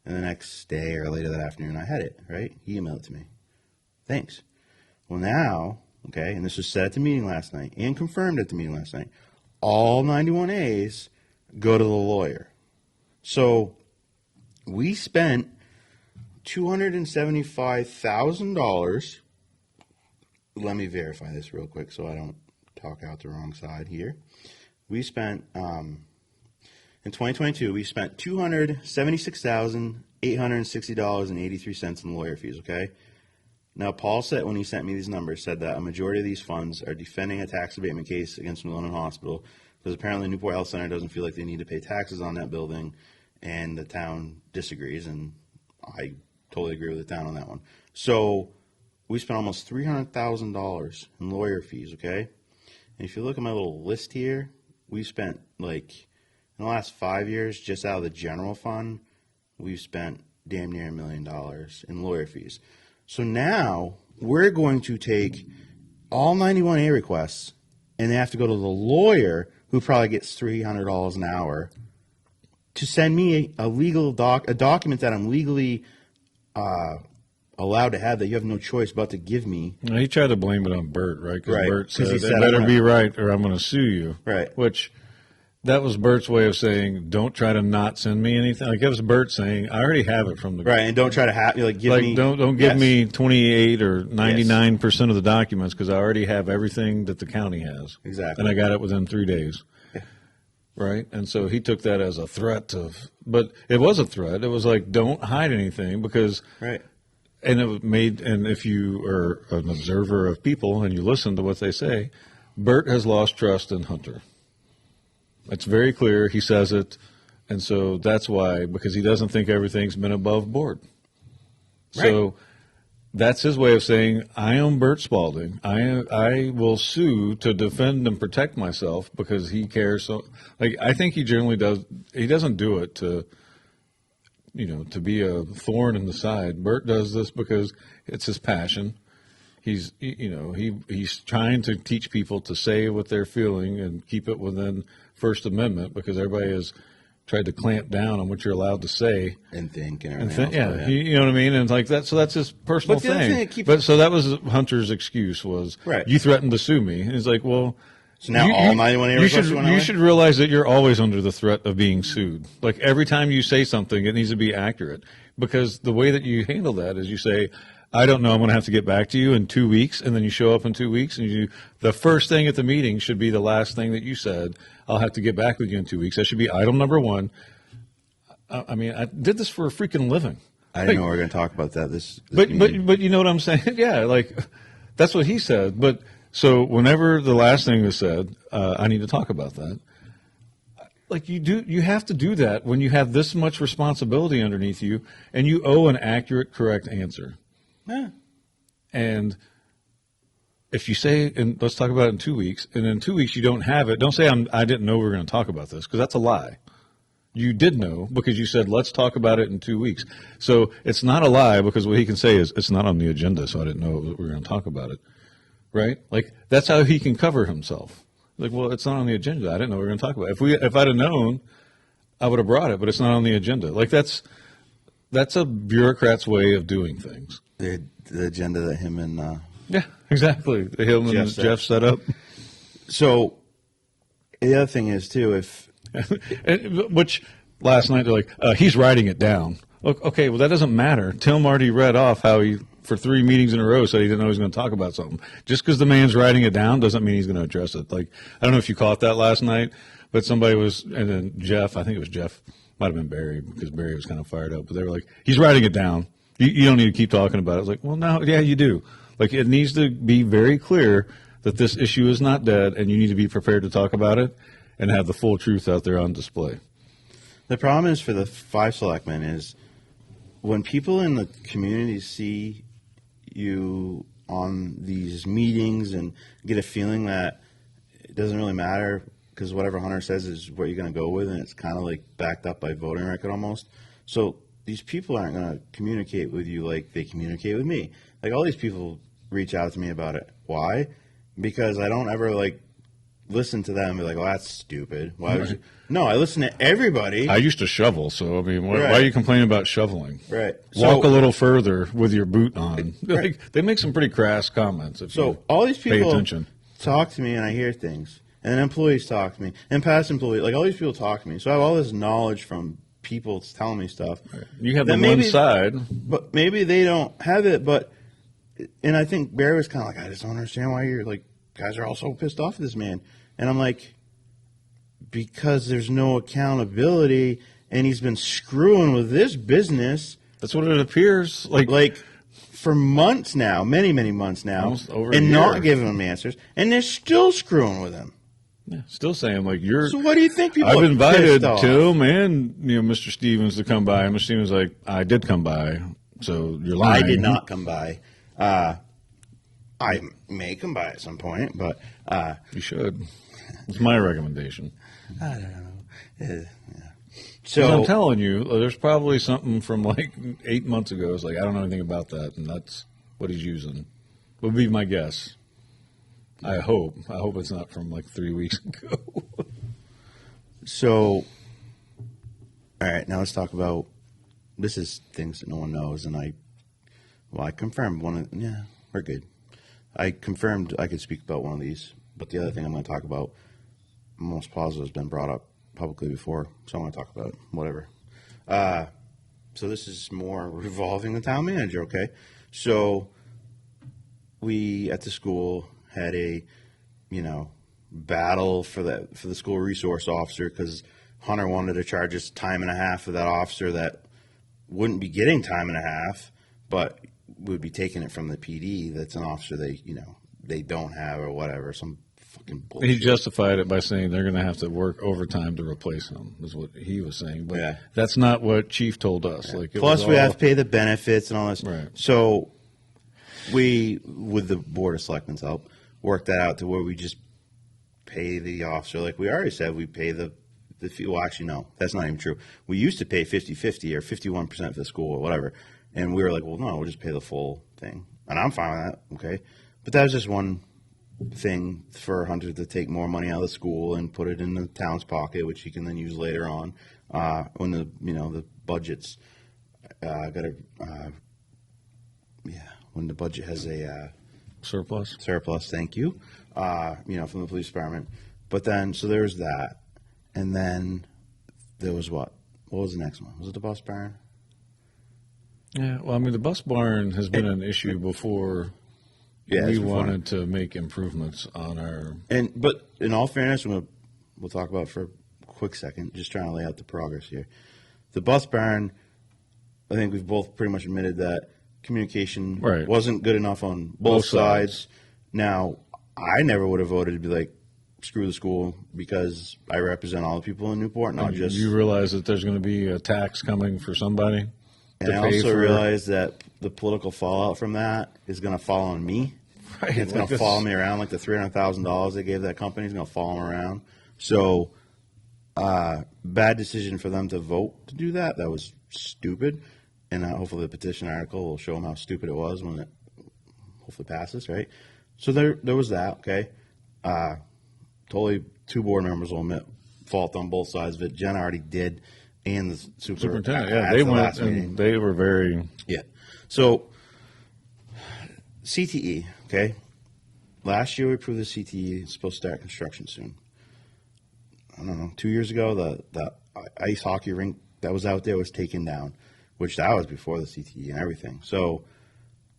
And the next day or later that afternoon, I had it, right? He emailed it to me. Thanks. Well, now, okay, and this was said at the meeting last night and confirmed at the meeting last night, all 91As go to the lawyer. So we spent $275,000. Let me verify this real quick so I don't talk out the wrong side here. We spent, in 2022, we spent $276,860.83 in lawyer fees, okay? Now, Paul said, when he sent me these numbers, said that a majority of these funds are defending a tax abatement case against New London Hospital because apparently Newport Health Center doesn't feel like they need to pay taxes on that building, and the town disagrees, and I totally agree with the town on that one. So we spent almost $300,000 in lawyer fees, okay? And if you look at my little list here, we spent, like, in the last 5 years, just out of the general fund, we've spent damn near $1 million in lawyer fees. So now we're going to take all 91A requests, and they have to go to the lawyer, who probably gets $300 an hour, to send me a document that I'm legally allowed to have, that you have no choice but to give me. Now, he tried to blame it on Bert, right? Because Right. Bert said, He it said, better be right or I'm going to sue you. Right. Which, that was Bert's way of saying, don't try to not send me anything. Like, it was Bert saying, I already have it from the Right, and don't try to give me. Don't give me 28 or 99% of the documents, because I already have everything that the county has. Exactly. And I got it within 3 days. Yeah. Right? And so he took that as a threat but it was a threat. It was like, don't hide anything, because. Right. And and if you are an observer of people and you listen to what they say, Bert has lost trust in Hunter. It's very clear. He says it. And so that's why, because he doesn't think everything's been above board. Right. So that's his way of saying, I am Bert Spalding. I will sue to defend and protect myself because he cares. So, like, I think he generally does. He doesn't do it to be a thorn in the side. Bert does this because it's his passion. He's trying to teach people to say what they're feeling and keep it within First Amendment, because everybody has tried to clamp down on what you're allowed to say and think and everything else. You know what I mean? And like that, so that's his personal thing. So that was Hunter's excuse was, right, you threatened to sue me. And he's like, well, so now all 91A requests went away? You should realize that you're always under the threat of being sued. Like, every time you say something, it needs to be accurate, because the way that you handle that is you say, I don't know, I'm going to have to get back to you in 2 weeks, and then you show up in 2 weeks, and the first thing at the meeting should be the last thing that you said. I'll have to get back with you in 2 weeks. That should be item number one. I mean, I did this for a freaking living. I didn't know we were going to talk about that. But you know what I'm saying? Yeah, like, that's what he said. But so whenever the last thing was said, I need to talk about that. Like, you have to do that when you have this much responsibility underneath you, and you owe an accurate, correct answer. Yeah. And if you say, and let's talk about it in 2 weeks, and in 2 weeks you don't have it, don't say I didn't know we were going to talk about this, because that's a lie. You did know, because you said, let's talk about it in 2 weeks. So it's not a lie, because what he can say is, it's not on the agenda, so I didn't know we were going to talk about it. Right? Like, that's how he can cover himself. Like, well, it's not on the agenda. I didn't know we were going to talk about it. If I'd have known, I would have brought it, but it's not on the agenda. Like, that's a bureaucrat's way of doing things. The agenda that him and yeah, exactly. Him and Jeff set up. So the other thing is too, which last night they're like, he's writing it down. Okay, well, that doesn't matter. Tim already read off how he, for 3 meetings in a row, said he didn't know he was going to talk about something. Just because the man's writing it down doesn't mean he's going to address it. Like, I don't know if you caught that last night, but somebody was, and then Jeff, I think it was Jeff, might have been Barry, because Barry was kind of fired up, but they were like, he's writing it down. You don't need to keep talking about it. I was like, well, no, yeah, you do. Like, it needs to be very clear that this issue is not dead, and you need to be prepared to talk about it and have the full truth out there on display. The problem is for the 5 selectmen is when people in the community see you on these meetings and get a feeling that it doesn't really matter because whatever Hunter says is what you're going to go with, and it's kind of like backed up by voting record almost. So these people aren't going to communicate with you like they communicate with me. Like, all these people reach out to me about it. Why? Because I don't ever like listen to them and be like, "Oh, that's stupid." Why would you? No, I listen to everybody. I used to shovel, so I mean, why Right. are you complaining about shoveling? Right. Walk So- a little further with your boot on. Like, they make some pretty crass comments. If you So all these pay people attention. talk to me, and I hear things, and employees talk to me, and past employees, like all these people talk to me. So I have all this knowledge from people telling me stuff. You have the Then one maybe- side. But maybe they don't have it. But and I think Barry was kind of like, I just don't understand why you're like, guys are all so pissed off at this man. And I'm like, because there's no accountability, and he's been screwing with this business That's what it appears. Like for months now, many months now, Almost over a and year. not giving him answers, and they're still screwing with him. yeah, still saying like you're. So what do you think people? I've are invited pissed off? Tim and Mr. Stevens to come by. And Mr. Stevens like, I did come by, so you're I lying. did not come by. I may come by at some point, but You should. It's my recommendation. I don't know. Yeah. 'Cause I'm So telling you, there's probably something from like 8 months ago. It's like I don't know anything about that, and that's what he's using. Would be my guess. I hope. I hope it's not from like 3 weeks ago. So, all right, now let's talk about, this is things that no one knows, and I confirmed we're good. I confirmed I could speak about one of these, but the other thing I'm going to talk about, I'm most positive has been brought up publicly before, so I'm going to talk about it, whatever. So this is more revolving the town manager, okay? So we at the school had a, battle for the school resource officer because Hunter wanted to charge us time and a half for that officer that wouldn't be getting time and a half, but would be taking it from the PD. That's an officer they don't have or whatever. Some fucking bullshit. He justified it by saying they're going to have to work overtime to replace him, is what he was saying. But Yeah. that's not what Chief told us. Like, it Plus, was we all- have to pay the benefits and all this. Right. So we, with the Board of Selectmen's help, worked that out to where we just pay the officer. Like we already said, we pay the fee. Well, actually, no, that's not even true. We used to pay 50-50 or 51% for the school or whatever. And we were like, well, no, we'll just pay the full thing. And I'm fine with that, okay? But that was just one thing for Hunter to take more money out of the school and put it in the town's pocket, which he can then use later on when the budget's when the budget has a surplus. surplus. Thank you, from the police department. But then, so there's that, and then there was what? What was the next one? Was it the bus barn? Yeah, well, I mean, the bus barn has been an issue before. Yeah, we it's been fun. wanted to make improvements on our. But in all fairness, we'll talk about it for a quick second, just trying to lay out the progress here. The bus barn, I think we've both pretty much admitted that communication Right. wasn't good enough on both sides. Now, I never would have voted to be like, screw the school, because I represent all the people in Newport, not just. You realize that there's going to be a tax coming for somebody. And I also realize that the political fallout from that is going to fall on me. Right, It's going like to this- follow me around, like the $300,000 they gave that company is going to follow them around. So, bad decision for them to vote to do that. That was stupid. And hopefully the petition article will show them how stupid it was when it hopefully passes, right? So there was that, okay? Totally two board members will admit fault on both sides of it. Jen already did, and the Superintendent, at yeah, the they went last meeting. and they were very. Yeah. So, CTE, okay? Last year we approved the CTE. It's supposed to start construction soon. I don't know, 2 years ago, the ice hockey rink that was out there was taken down, which that was before the CTE and everything. So,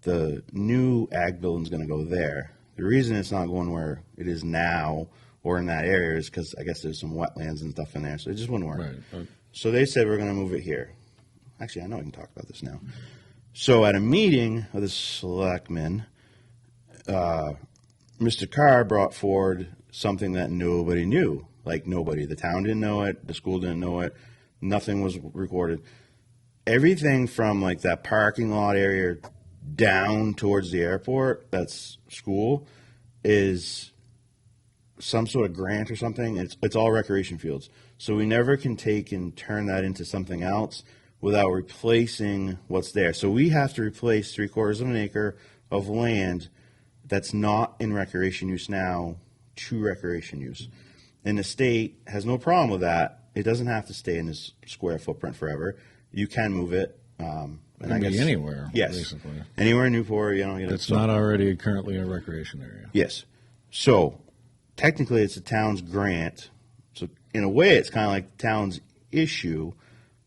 the new ag building's going to go there. The reason it's not going where it is now or in that area is because I guess there's some wetlands and stuff in there, so it just wouldn't work. Right. So they said we're going to move it here. Actually, I know I can talk about this now. So at a meeting of the selectmen, Mr. Carr brought forward something that nobody knew. Like nobody. The town didn't know it. The school didn't know it. Nothing was recorded. Everything from like that parking lot area down towards the airport, that's school, is some sort of grant or something. It's all recreation fields. So we never can take and turn that into something else without replacing what's there. So we have to replace 3/4 of an acre of land that's not in recreation use now to recreation use. And the state has no problem with that. It doesn't have to stay in this square footprint forever. You can move it. It can be anywhere, yes, basically. Anywhere in Newport, It's not already currently a recreation area. Yes. So technically it's the town's grant. So in a way it's kind of like the town's issue,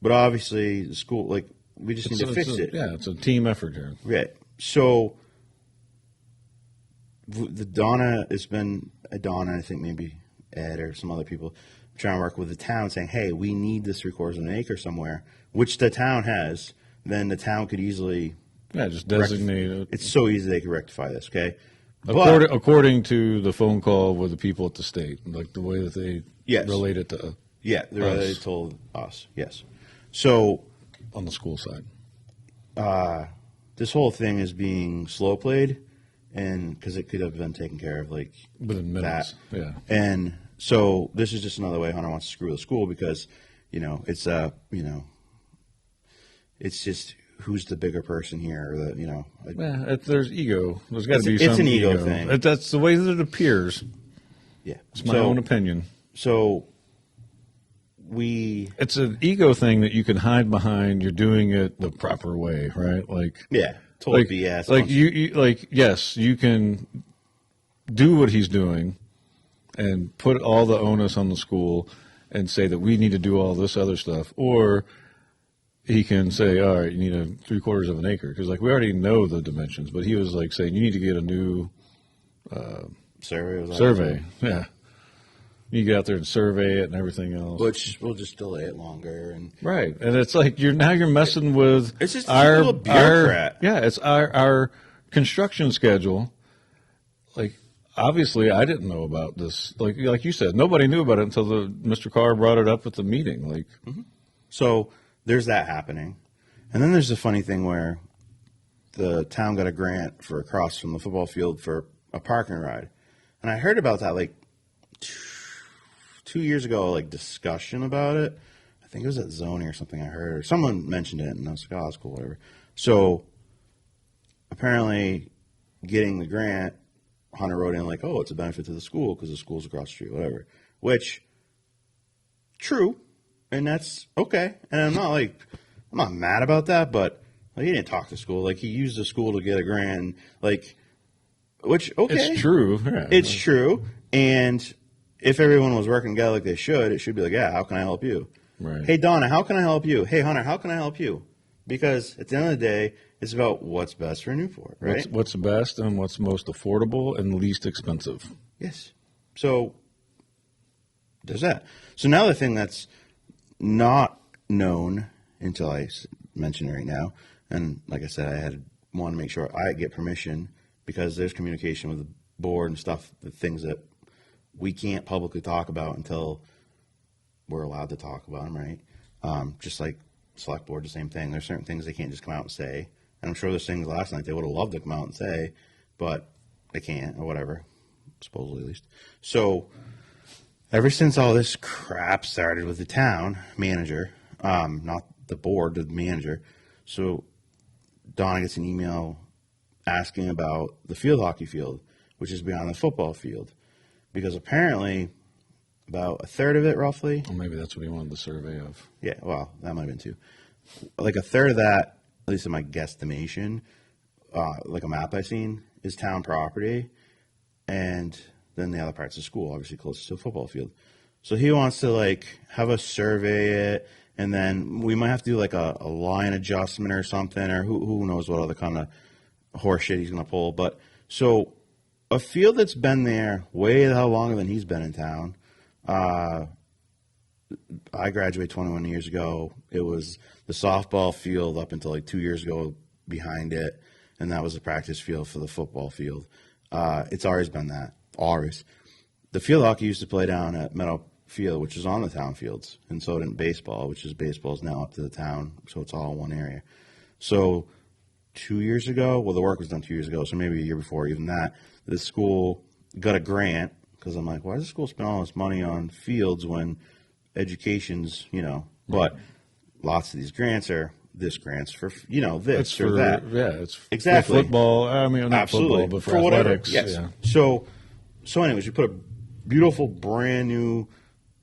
but obviously the school, like, we just need to fix it. Yeah, it's a team effort here. Right. So Donna, I think maybe Ed or some other people trying to work with the town saying, hey, we need this 3/4 of an acre somewhere, which the town has. Then the town could easily just designate it. It's so easy they could rectify this, okay? According to the phone call with the people at the state, like the way that they relate it to the way they told us, yes. So on the school side. This whole thing is being slow played, and because it could have been taken care of like within minutes. That. Yeah. And so this is just another way Hunter wants to screw the school because, it's just who's the bigger person here, or there's ego. There's got to be some it's an ego thing. That's the way that it appears. Yeah. It's my own opinion. So it's an ego thing that you can hide behind. You're doing it the proper way, right? Like, total BS. Like yes, you can do what he's doing and put all the onus on the school and say that we need to do all this other stuff, or he can say, all right, you need a 3/4 of an acre, because like we already know the dimensions, but he was like saying you need to get a new survey. Yeah. You get out there and survey it and everything else, which will just delay it longer. And right, and it's like you're messing with it's just a little bureaucrat. It's our construction schedule. Like obviously, I didn't know about this. Like you said, nobody knew about it until Mr. Carr brought it up at the meeting. Like, so there's that happening, and then there's the funny thing where the town got a grant for across from the football field for a parking ride, and I heard about that like 2 years ago, like discussion about it. I think it was at zoning or something I heard, or someone mentioned it, and I was like, oh, that's cool, whatever. So apparently getting the grant, Hunter wrote in like, oh, it's a benefit to the school because the school's across the street, whatever, which true. And that's okay. And I'm not mad about that, but like, he didn't talk to school. Like he used the school to get a grant, like, which, okay. It's true. Yeah. It's true. And if everyone was working together like they should, it should be like, yeah, how can I help you? Right. Hey, Donna, how can I help you? Hey, Hunter, how can I help you? Because at the end of the day, it's about what's best for Newport, right? What's best and what's most affordable and least expensive. Yes. So there's that. So now the thing that's not known until I mention it right now, and like I said, I want to make sure I get permission because there's communication with the board and stuff, the things that we can't publicly talk about until we're allowed to talk about them, right? Just like select board, the same thing. There's certain things they can't just come out and say. And I'm sure there's things last night they would have loved to come out and say, but they can't, or whatever, supposedly at least. So ever since all this crap started with the town manager, not the board, the manager, so Donna gets an email asking about the field hockey field, which is beyond the football field, because apparently about a third of it, roughly. Or maybe that's what he wanted the survey of. Yeah, well, that might have been too. Like a third of that, at least in my guesstimation, like a map I seen, is town property, and then the other part's of school, obviously closest to a football field. So he wants to like have us survey it, and then we might have to do like a line adjustment or something, or who knows what other kind of horse shit he's going to pull. But so a field that's been there way the hell longer than he's been in town. I graduated 21 years ago. It was the softball field up until like 2 years ago behind it, and that was the practice field for the football field. It's always been that. Always. The field hockey used to play down at Meadow Field, which is on the town fields, and so didn't baseball, which is baseball's now up to the town, so it's all in one area. So 2 years ago, well, the work was done 2 years ago, so maybe a year before even that, the school got a grant, because I'm like, why does the school spend all this money on fields when education's, but lots of these grants are this grants for, this It's or for that. yeah, it's Exactly. for football. I mean, not Absolutely. football, but for whatever. athletics. Yes. Yeah. So anyways, we put a beautiful brand new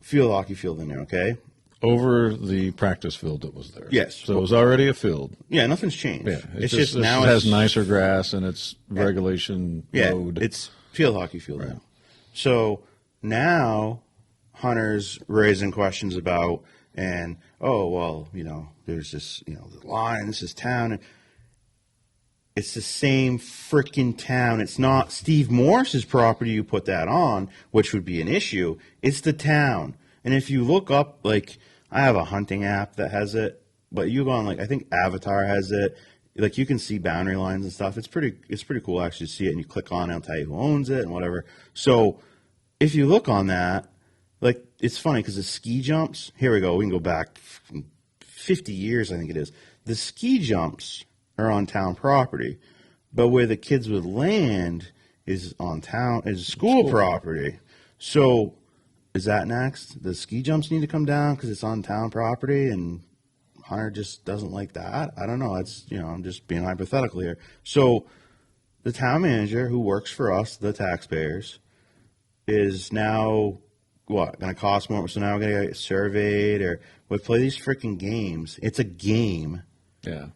field hockey field in there. Okay. Over the practice field that was there. Yes. So it was already a field. Yeah. Nothing's changed. Yeah. It's just it now has it's nicer grass and it's regulation mode. It's field hockey field now. So now Hunter's raising questions about, and there's this, the line, this is town, and it's the same freaking town. It's not Steve Morris's property you put that on, which would be an issue. It's the town. And if you look up, like, I have a hunting app that has it, but you go on, like, I think Avatar has it. Like, you can see boundary lines and stuff. It's pretty cool actually to see it, and you click on it, it'll tell you who owns it and whatever. So if you look on that, like, it's funny because the ski jumps, here we go, we can go back 50 years, I think it is. The ski jumps are on town property, but where the kids would land is school property. So is that next? The ski jumps need to come down because it's on town property, and Hunter just doesn't like that. I don't know. It's, I'm just being hypothetical here. So the town manager who works for us, the taxpayers, is now going to cost more. So now we're going to get surveyed, or we play these freaking games. It's a game. Yeah.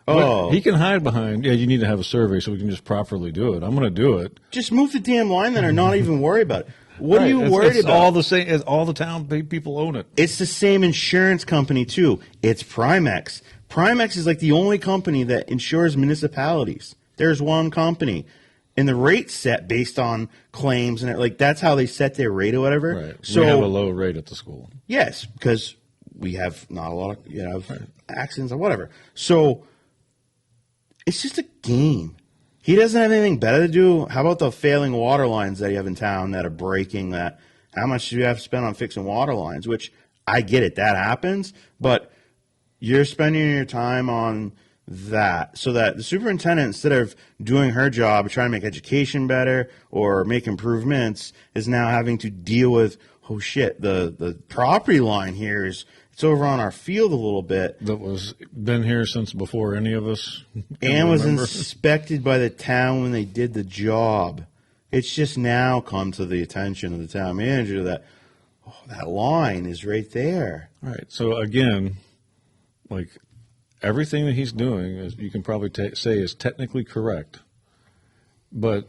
Oh, But he can hide behind, you need to have a survey so we can just properly do it. I'm going to do it. just move the damn line then, or not even worry about it. What are you Right. worried it's about? all the same. All the town people own it. It's the same insurance company, too. It's Primex. Primex is like the only company that insures municipalities. There's one company. And the rate's set based on claims, and that's how they set their rate or whatever. Right. So we have a low rate at the school. yes, because we have not a lot of accidents or whatever. So it's just a game. He doesn't have anything better to do. How about the failing water lines that you have in town that are breaking? That how much do you have to spend on fixing water lines? Which I get it, that happens, but you're spending your time on that so that the superintendent, instead of doing her job, trying to make education better or make improvements, is now having to deal with, oh shit, the property line here it's over on our field a little bit. That was been here since before any of us. And was remember. inspected by the town when they did the job. It's just now come to the attention of the town manager that that line is right there. Right. So again, like everything that he's doing is you can probably say is technically correct, but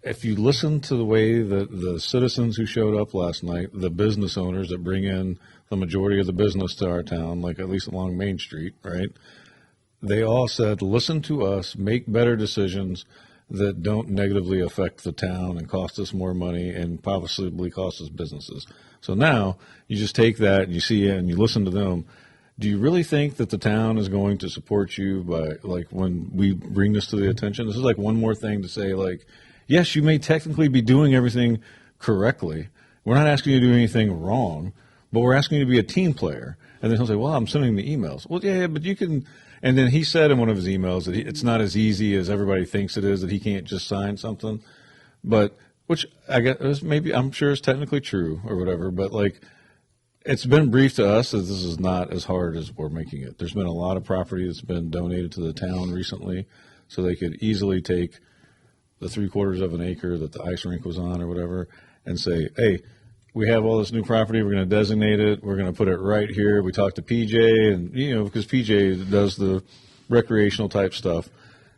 if you listen to the way that the citizens who showed up last night, the business owners that bring in the majority of the business to our town, like at least along Main Street, right? They all said, listen to us, make better decisions that don't negatively affect the town and cost us more money and possibly cost us businesses. So now you just take that and you see it and you listen to them. Do you really think that the town is going to support you by, like, when we bring this to the attention? This is like one more thing to say, like, yes, you may technically be doing everything correctly. We're not asking you to do anything wrong, but we're asking you to be a team player. And then he'll say, well, I'm sending the emails. Well, yeah, but you can. And then he said in one of his emails that it's not as easy as everybody thinks it is, that he can't just sign something. But, which I guess maybe, I'm sure is technically true or whatever, but like, it's been briefed to us that this is not as hard as we're making it. There's been a lot of property that's been donated to the town recently, so they could easily take the 3/4 of an acre that the ice rink was on or whatever and say, hey, we have all this new property, we're going to designate it, we're going to put it right here. We talked to PJ, and because PJ does the recreational type stuff,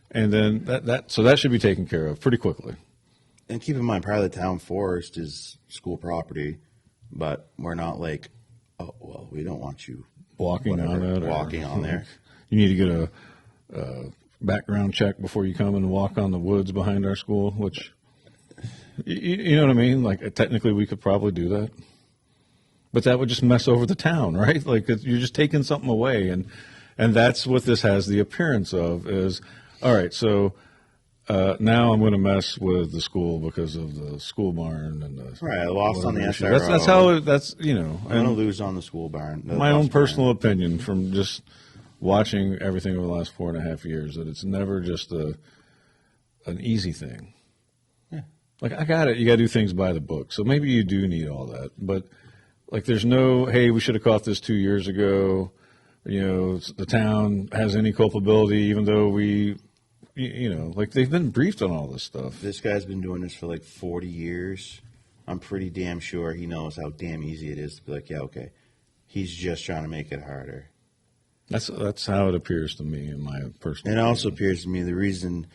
and then so that should be taken care of pretty quickly. And keep in mind, part of the town forest is school property, but we're not like, oh, well, we don't want you Walking on it. Walking on there. You need to get a background check before you come and walk on the woods behind our school, which, you know what I mean? Like, technically we could probably do that. But that would just mess over the town, right? Like, you're just taking something away. And that's what this has the appearance of is, all right, so now I'm going to mess with the school because of the school barn and the right. I lost on the issue. SRO. That's how that's I'm going to lose on the school barn. My own personal opinion from just watching everything over the last 4.5 years, that it's never just an easy thing. Yeah. Like, I got it. You got to do things by the book. So maybe you do need all that. But, like, there's no, hey, we should have caught this 2 years ago. the town has any culpability, even though like they've been briefed on all this stuff. This guy's been doing this for like 40 years. I'm pretty damn sure he knows how damn easy it is to be like, yeah, okay. He's just trying to make it harder. That's how it appears to me, in my personal It opinion. also appears to me the reason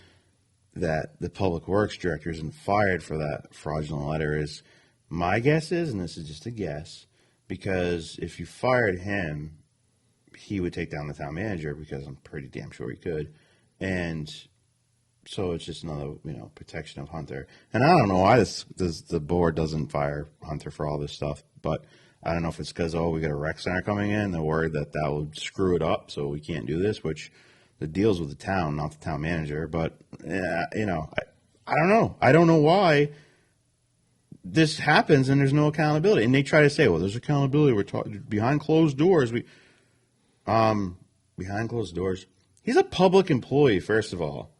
that the public works director isn't fired for that fraudulent letter is, my guess is, and this is just a guess, because if you fired him, he would take down the town manager, because I'm pretty damn sure he could. And so it's just another, protection of Hunter. And I don't know why the board doesn't fire Hunter for all this stuff, but I don't know if it's because, we got a rec center coming in, they're worried that would screw it up, so we can't do this, which the deal's with the town, not the town manager. But, I don't know. I don't know why this happens and there's no accountability. And they try to say, well, there's accountability. We're talking behind closed doors. Behind closed doors. He's a public employee, first of all.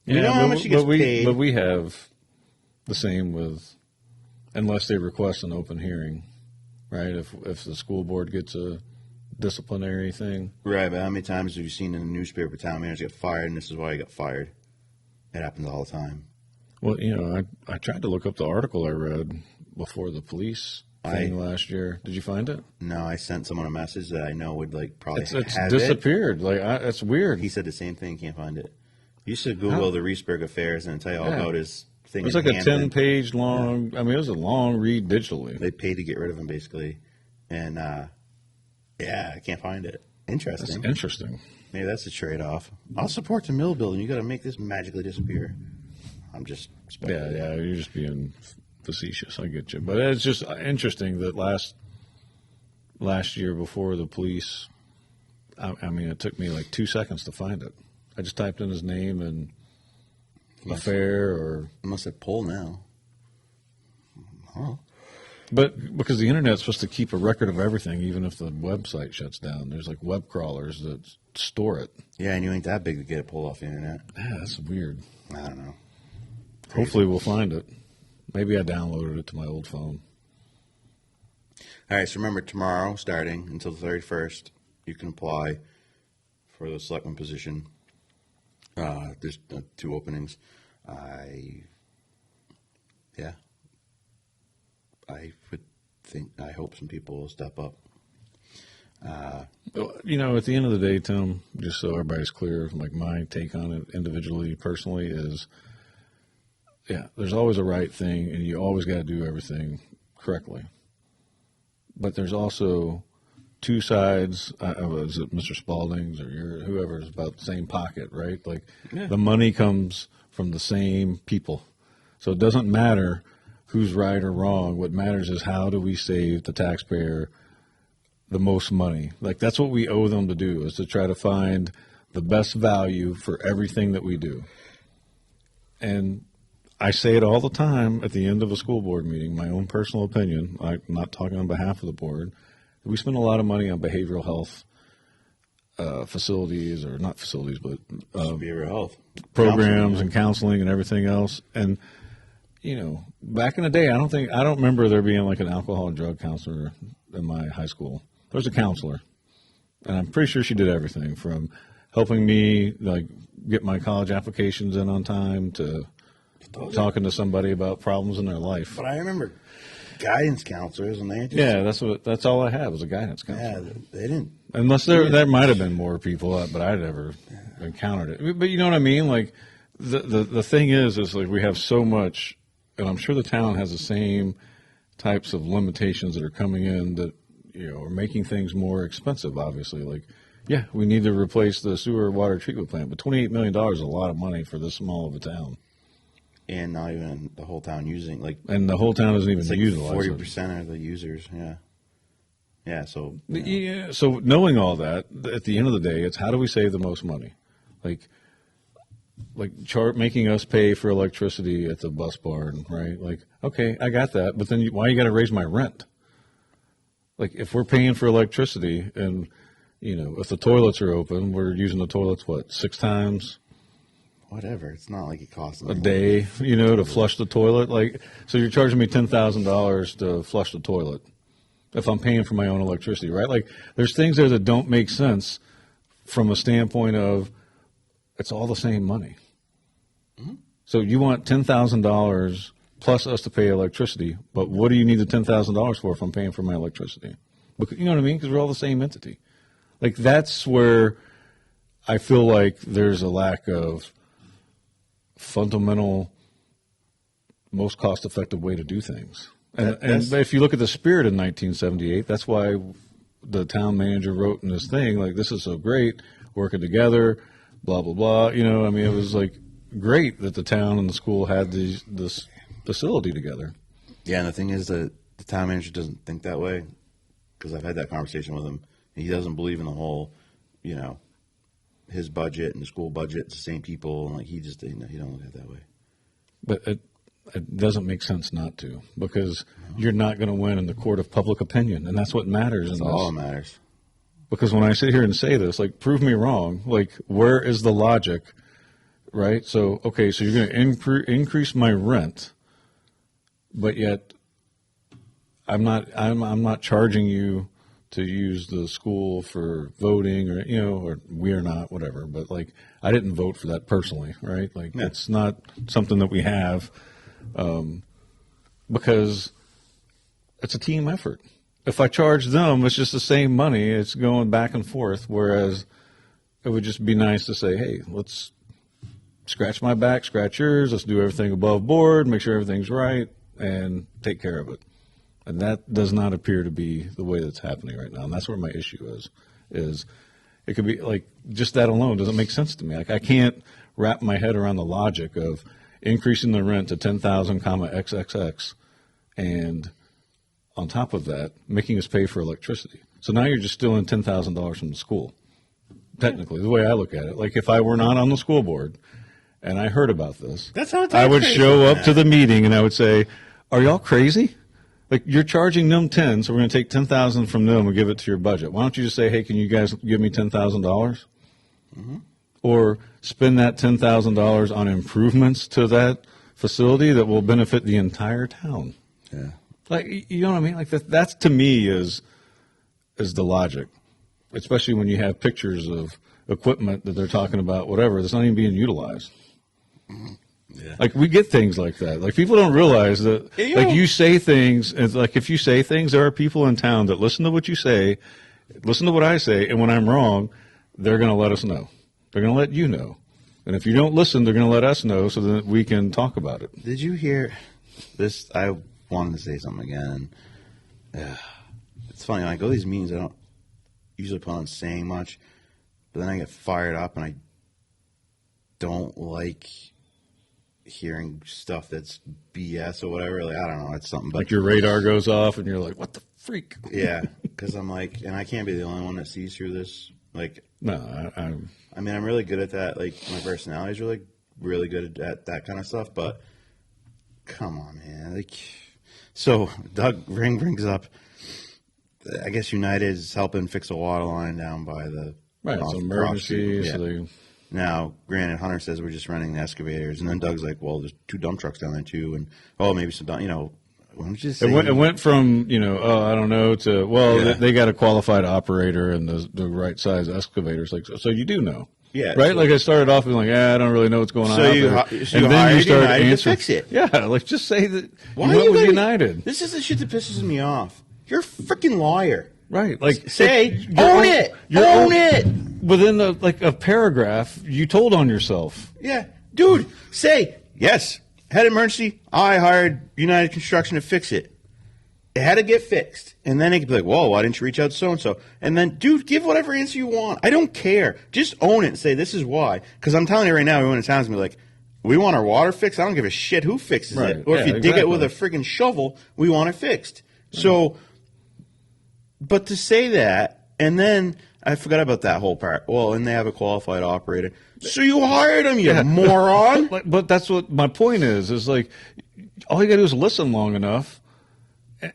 We know how much he gets paid. But we have the same with, unless they request an open hearing, right? If the school board gets a disciplinary thing. Right, but how many times have you seen in the newspaper town manager get fired, and this is why he got fired? It happens all the time. Well, I tried to look up the article I read before the police thing last year. Did you find it? No, I sent someone a message that I know would probably it's have disappeared. it. It's weird. He said the same thing. Can't find it. You should Google the Reesburg affairs and tell you all about his thing. It was like a 10-page long. Yeah. I mean, it was a long read digitally. They paid to get rid of him, basically, and I can't find it. Interesting. That's interesting. Maybe that's a trade-off. I'll support the mill building. You got to make this magically disappear. I'm just speculating. Yeah, you're just being facetious. I get you, but it's just interesting that last year before the police, I mean, it took me like 2 seconds to find it. I just typed in his name and affair or. I must have poll now. Oh. But because the internet's supposed to keep a record of everything, even if the website shuts down, there's like web crawlers that store it. Yeah, and you ain't that big to get it pulled off the internet. Yeah, that's weird. I don't know. Crazy. Hopefully we'll find it. Maybe I downloaded it to my old phone. All right, so remember, tomorrow, starting until the 31st, you can apply for the selectman position. There's 2 openings. I hope some people will step up. At the end of the day, Tim, just so everybody's clear, like my take on it individually, personally, is, there's always a right thing, and you always got to do everything correctly. But there's also 2 sides. Is it Mr. Spalding's or whoever's about the same pocket, right? Like the money comes from the same people, so it doesn't matter who's right or wrong. What matters is how do we save the taxpayer the most money. Like that's what we owe them to do, is to try to find the best value for everything that we do. And I say it all the time at the end of a school board meeting, my own personal opinion, I'm not talking on behalf of the board. We spend a lot of money on behavioral health facilities, or not facilities, but behavioral health programs and counseling and everything else. And back in the day, I don't remember there being like an alcohol and drug counselor in my high school. There was a counselor, and I'm pretty sure she did everything from helping me like get my college applications in on time to talking to somebody about problems in their life. But I remember guidance counselors, and they just, that's all I had was a guidance counselor. Yeah, they didn't. Unless there might have been more people, but I'd never encountered it. But you know what I mean? Like the thing is like we have so much, and I'm sure the town has the same types of limitations that are coming in that are making things more expensive. Obviously, like we need to replace the sewer water treatment plant, but $28 million is a lot of money for this small of a town. And not even the whole town using and the whole town doesn't even utilize 40% of the users. Yeah. So So knowing all that, at the end of the day, it's how do we save the most money? Like making us pay for electricity at the bus barn, right? Like, okay, I got that, but then why you got to raise my rent? Like, if we're paying for electricity and if the toilets are open, we're using the toilets 6 times. Whatever. It's not like it costs a day, to flush the toilet. Like, so you're charging me $10,000 to flush the toilet. if I'm paying for my own electricity, right? Like there's things there that don't make sense from a standpoint of it's all the same money. Mm-hmm. So you want $10,000 plus us to pay electricity, but what do you need the $10,000 for if I'm paying for my electricity? Because, you know what I mean? Because we're all the same entity. Like that's where I feel like there's a lack of fundamental, most cost-effective way to do things. And if you look at the spirit in 1978, that's why the town manager wrote in this thing, like, this is so great, working together, blah, blah, blah. You know, I mean, it was like great that the town and the school had this facility together. Yeah, and the thing is that the town manager doesn't think that way, because I've had that conversation with him. He doesn't believe in the whole, you know, his budget and the school budget, it's the same people, and like he just, you know, he don't look at it that way. But it doesn't make sense not to, because you're not going to win in the court of public opinion, and that's what matters. That's all that matters. Because when I sit here and say this, like, prove me wrong. Like, where is the logic, right? So, okay, so you're going to increase my rent, but yet I'm not charging you to use the school for voting, or, you know, or we're not, whatever. But like, I didn't vote for that personally, right? Like, it's not something that we have. Because it's a team effort. If I charge them, it's just the same money. It's going back and forth. Whereas it would just be nice to say, hey, let's scratch my back, scratch yours. Let's do everything above board, make sure everything's right, and take care of it. And that does not appear to be the way that's happening right now. And that's where my issue is it could be like, just that alone doesn't make sense to me. Like, I can't wrap my head around the logic of increasing the rent to 10,000, XXX, and on top of that, making us pay for electricity. So now you're just stealing $10,000 from the school. Technically, the way I look at it, like if I were not on the school board and I heard about this, that's how I would show up to the meeting and I would say, "Are y'all crazy? Like, you're charging them 10, so we're going to take 10,000 from them and give it to your budget. Why don't you just say, hey, can you guys give me $10,000?" Mm-hmm. Or spend that $10,000 on improvements to that facility that will benefit the entire town. Yeah. Like, you know what I mean? Like, that's to me is the logic, especially when you have pictures of equipment that they're talking about, whatever, that's not even being utilized. Mm-hmm. Yeah. Like, we get things like that. Like, people don't realize that, like, you say things, and like, if you say things, there are people in town that listen to what you say, listen to what I say, and when I'm wrong, they're going to let us know. They're going to let you know. And if you don't listen, they're going to let us know so that we can talk about it. Did you hear this? I wanted to say something again. It's funny, when I go to these meetings, I don't usually plan on saying much, but then I get fired up, and I don't like hearing stuff that's BS or whatever. Like, I don't know, it's something. But like your radar goes off, and you're like, what the freak? Yeah, because I'm like, and I can't be the only one that sees through this. Like, no, I mean, I'm really good at that. Like, my personality is really good at that kind of stuff. But come on, man. Like, so Doug Ring brings up, I guess United is helping fix a water line down by the right. It's an emergency. Yeah. So now, granted, Hunter says we're just running the excavators, and then Doug's like, well, there's 2 dump trucks down there too, and maybe some, you know. It went from, you know, I don't know, to, well, yeah, they got a qualified operator and the right size excavators. Like, so you do know. Yeah. Right? So, like, I started off being like, I don't really know what's going on. So and then you started answering. To fix it. Yeah, like, just say that Why you went with United. This is the shit that pisses me off. You're a freaking liar. Right. Like, say, own it. Own it. Within a paragraph, you told on yourself. Yeah. Dude, say, yes, had an emergency, I hired United Construction to fix it. It had to get fixed. And then it could be like, whoa, why didn't you reach out to so-and-so? And then, dude, give whatever answer you want. I don't care. Just own it and say, this is why. Because I'm telling you right now, everyone in town's going to be like, we want our water fixed? I don't give a shit who fixes it. Or if you dig it with a friggin' shovel, we want it fixed. Right. So, but to say that, and then I forgot about that whole part. Well, and they have a qualified operator. So you hired him, you moron. But that's what my point is like, all you got to do is listen long enough,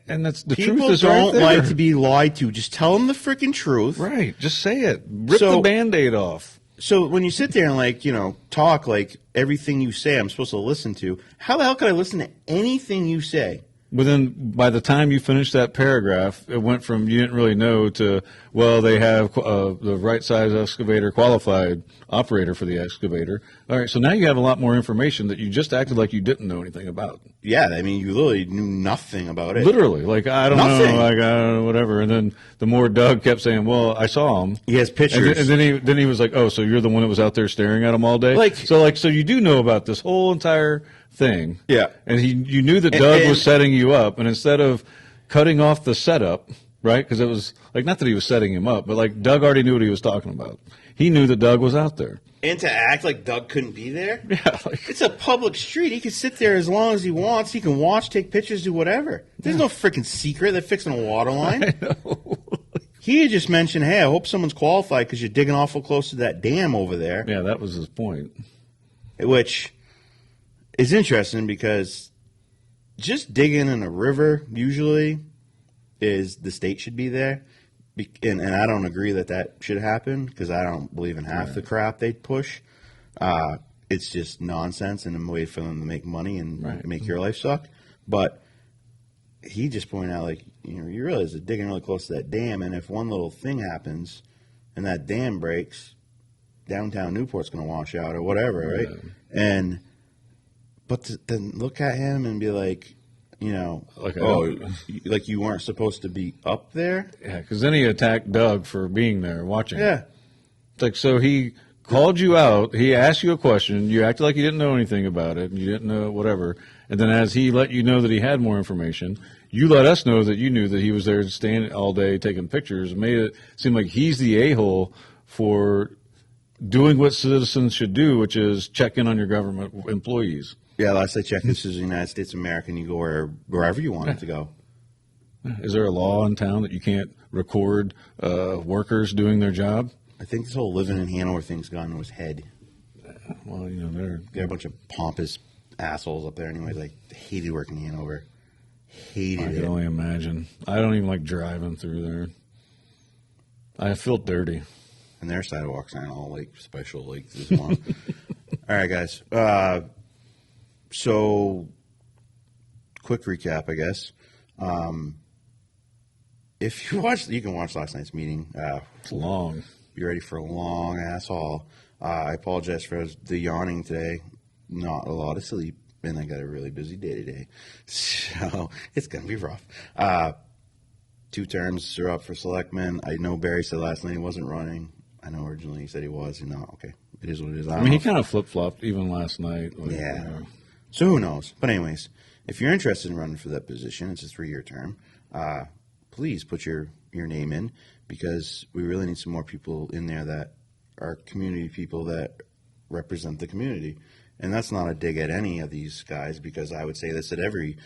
and that's the truth is right there. People don't like to be lied to. Just tell them the freaking truth. Right. Just say it. Rip the Band-Aid off. So when you sit there and, like, you know, talk like everything you say I'm supposed to listen to, how the hell could I listen to anything you say? But then by the time you finished that paragraph, it went from you didn't really know to, well, they have the right size excavator, qualified operator for the excavator. All right, so now you have a lot more information that you just acted like you didn't know anything about. Yeah, I mean, you literally knew nothing about it. Literally, like, I don't Nothing. know, like, I don't know, whatever. And then the more Doug kept saying, well, I saw him. He has pictures. And then he was like, oh, so you're the one that was out there staring at him all day? Like, So you do know about this whole entire thing. Yeah. And you knew that Doug was setting you up, and instead of cutting off the setup, right? Because it was like, not that he was setting him up, but like Doug already knew what he was talking about. He knew that Doug was out there. And to act like Doug couldn't be there? Yeah. Like, It's a public street. He can sit there as long as he wants. He can watch, take pictures, do whatever. There's no freaking secret. They're fixing a water line. I know. He had just mentioned, hey, I hope someone's qualified because you're digging awful close to that dam over there. Yeah, that was his point. Which is interesting because just digging in a river usually is the state should be there. And I don't agree that should happen because I don't believe in half the crap they push. It's just nonsense and a way for them to make money and make your life suck. But he just pointed out, like, you realize they're digging really close to that dam, and if one little thing happens and that dam breaks, downtown Newport's going to wash out or whatever, right? Yeah. But then look at him and be like, like you weren't supposed to be up there? Yeah, because then he attacked Doug for being there watching. Yeah. It's like, so he called you out, he asked you a question, you acted like you didn't know anything about it, and you didn't know whatever, and then as he let you know that he had more information, you let us know that you knew that he was there staying all day taking pictures, and made it seem like he's the a-hole for doing what citizens should do, which is check in on your government employees. Yeah, last I checked, this is the United States of America, and you go wherever you want it to go. Is there a law in town that you can't record workers doing their job? I think this whole living in Hanover thing's gone to his head. Well, they're a bunch of pompous assholes up there anyways. I hated working in Hanover. Hated it. I can only imagine. I don't even like driving through there. I feel dirty. And their sidewalks aren't all like special like this one. All right, guys. So, quick recap, I guess. If you can watch last night's meeting. It's long. You're ready for a long ass haul. I apologize for the yawning today. Not a lot of sleep, and I got a really busy day today, so it's gonna be rough. 2 terms are up for Selectmen. I know Barry said last night he wasn't running. I know originally he said he was. Okay, it is what it is. I mean, he kind of flip flopped even last night. Like, yeah. So who knows? But anyways, if you're interested in running for that position, it's a 3-year term. Please put your name in because we really need some more people in there that are community people that represent the community. And that's not a dig at any of these guys because I would say this at every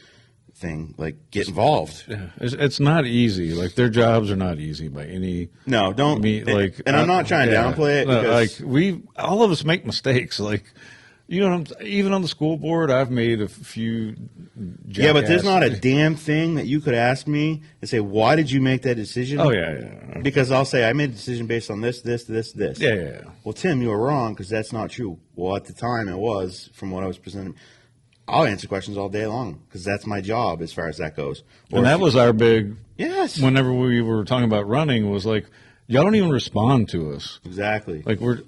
thing, like get involved. Yeah, it's not easy. Like their jobs are not easy by any. No, don't. Like, and I'm not trying to downplay it. Because like all of us make mistakes. Like, even on the school board, I've made a few. Yeah, but there's not a damn thing that you could ask me and say, why did you make that decision? Oh, yeah. Because I'll say, I made a decision based on this. Yeah. Well, Tim, you were wrong because that's not true. Well, at the time it was from what I was presenting. I'll answer questions all day long because that's my job as far as that goes. And that was our big. Yes. Whenever we were talking about running was like, y'all don't even respond to us. Exactly. Like we're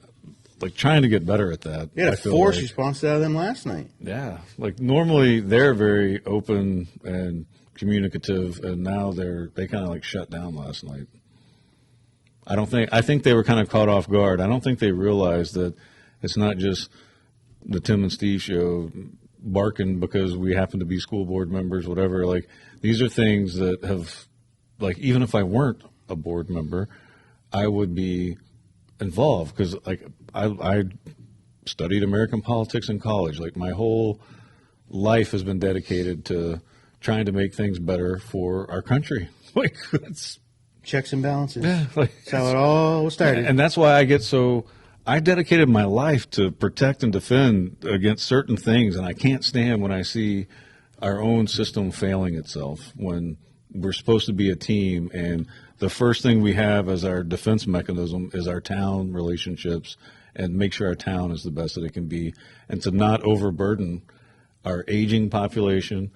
like trying to get better at that. You had a force response out of them last night. Yeah. Like normally they're very open and communicative, and now they kind of like shut down last night. I think they were kind of caught off guard. I don't think they realized that it's not just the Tim and Steve show barking because we happen to be school board members, whatever. Like these are things that have, like, even if I weren't a board member, I would be involved because like I studied American politics in college. Like my whole life has been dedicated to trying to make things better for our country. Like it's checks and balances. Yeah, like, that's how it all started. And that's why I dedicated my life to protect and defend against certain things, and I can't stand when I see our own system failing itself when we're supposed to be a team, and the first thing we have as our defense mechanism is our town relationships and make sure our town is the best that it can be, and to not overburden our aging population,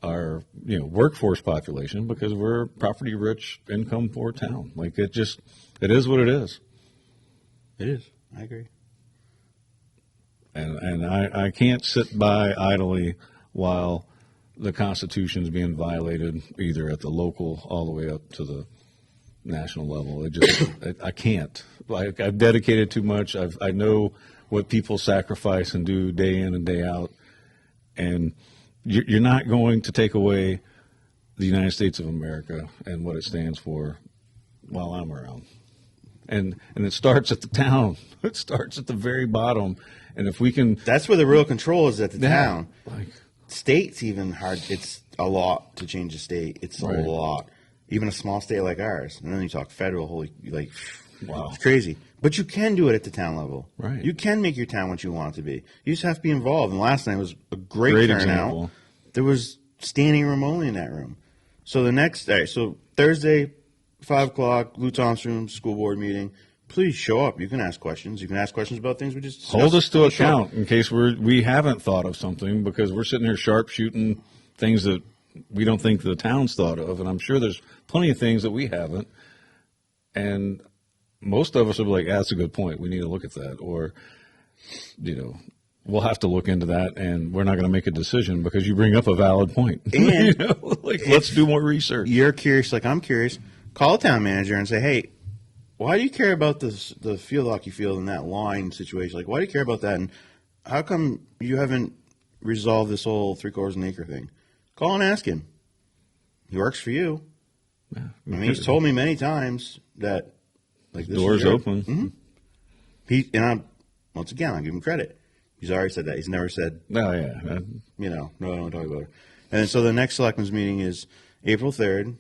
our workforce population because we're a property rich, income poor town. Like it is what it is. It is. I agree. And I can't sit by idly while the Constitution's being violated either at the local all the way up to the national level. I can't. I've dedicated too much. I know what people sacrifice and do day in and day out, and you're not going to take away the United States of America and what it stands for while I'm around. And it starts at the town. It starts at the very bottom. And if we can, that's where the real control is, at the town. Like, state's even hard. It's a lot to change a state. It's a lot. Even a small state like ours. And then you talk federal, wow. It's crazy. But you can do it at the town level. Right. You can make your town what you want it to be. You just have to be involved. And last night was a great turnout. Example. There was standing room only in that room. So so Thursday, 5 o'clock, Lou Thompson room, school board meeting. Please show up. You can ask questions. You can ask questions about things we just discussed. Hold us to account in case we haven't thought of something, because we're sitting here sharpshooting things that we don't think the town's thought of, and I'm sure there's plenty of things that we haven't. And most of us will be like, that's a good point. We need to look at that. Or, we'll have to look into that, and we're not going to make a decision because you bring up a valid point. And let's do more research. You're curious, like I'm curious. Call a town manager and say, hey, why do you care about the field hockey field and that line situation? Like, why do you care about that? And how come you haven't resolved this whole 3/4 of an acre thing? Call and ask him. He works for you. Yeah, I mean, he's told me many times that, like, this doors open. Mm-hmm. Once again, I'll give him credit. He's already said that. He's never said, oh, yeah. No, I don't want to talk about it. And so the next selectmen's meeting is April 3rd,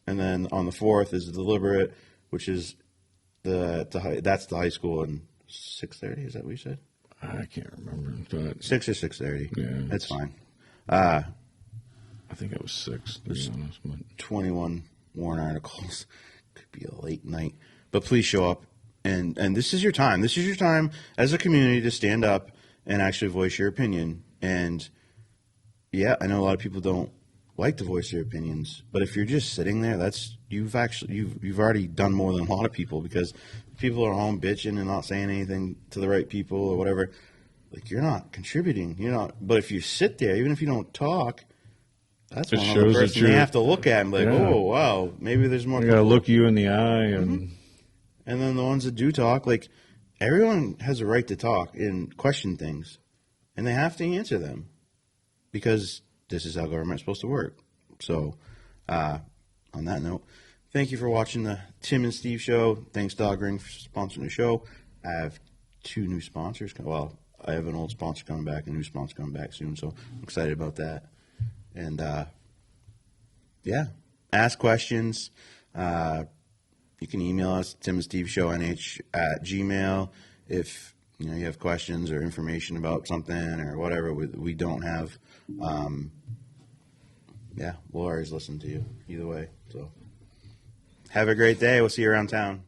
and then on the 4th is the deliberate, which is that's the high school, and 6:30. Is that what you said? I can't remember. But 6 or 6:30. Yeah, that's fine. I think it was 6. To be honest, but 21 warrant articles. Could be a late night, but please show up. And this is your time. This is your time as a community to stand up and actually voice your opinion. And yeah, I know a lot of people don't like to voice their opinions, but if you're just sitting there, you've already done more than a lot of people, because people are home bitching and not saying anything to the right people or whatever. Like, you're not contributing. You're not. But if you sit there, even if you don't talk, that's one other person they have to look at and be like, oh wow, maybe there's more. You gotta look you in the eye, and and then the ones that do talk, like, everyone has a right to talk and question things, and they have to answer them, because this is how government's supposed to work. So, on that note, thank you for watching the Tim and Steve Show. Thanks, Dog Ring, for sponsoring the show. I have 2 new sponsors. Well, I have an old sponsor coming back, and a new sponsor coming back soon, so I'm excited about that. And, ask questions. You can email us, timandsteveshownh@gmail, if you have questions or information about something or whatever we don't have. We'll always listen to you either way. So have a great day. We'll see you around town.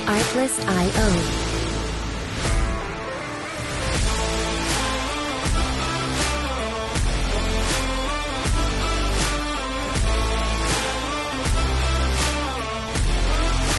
Artlist.io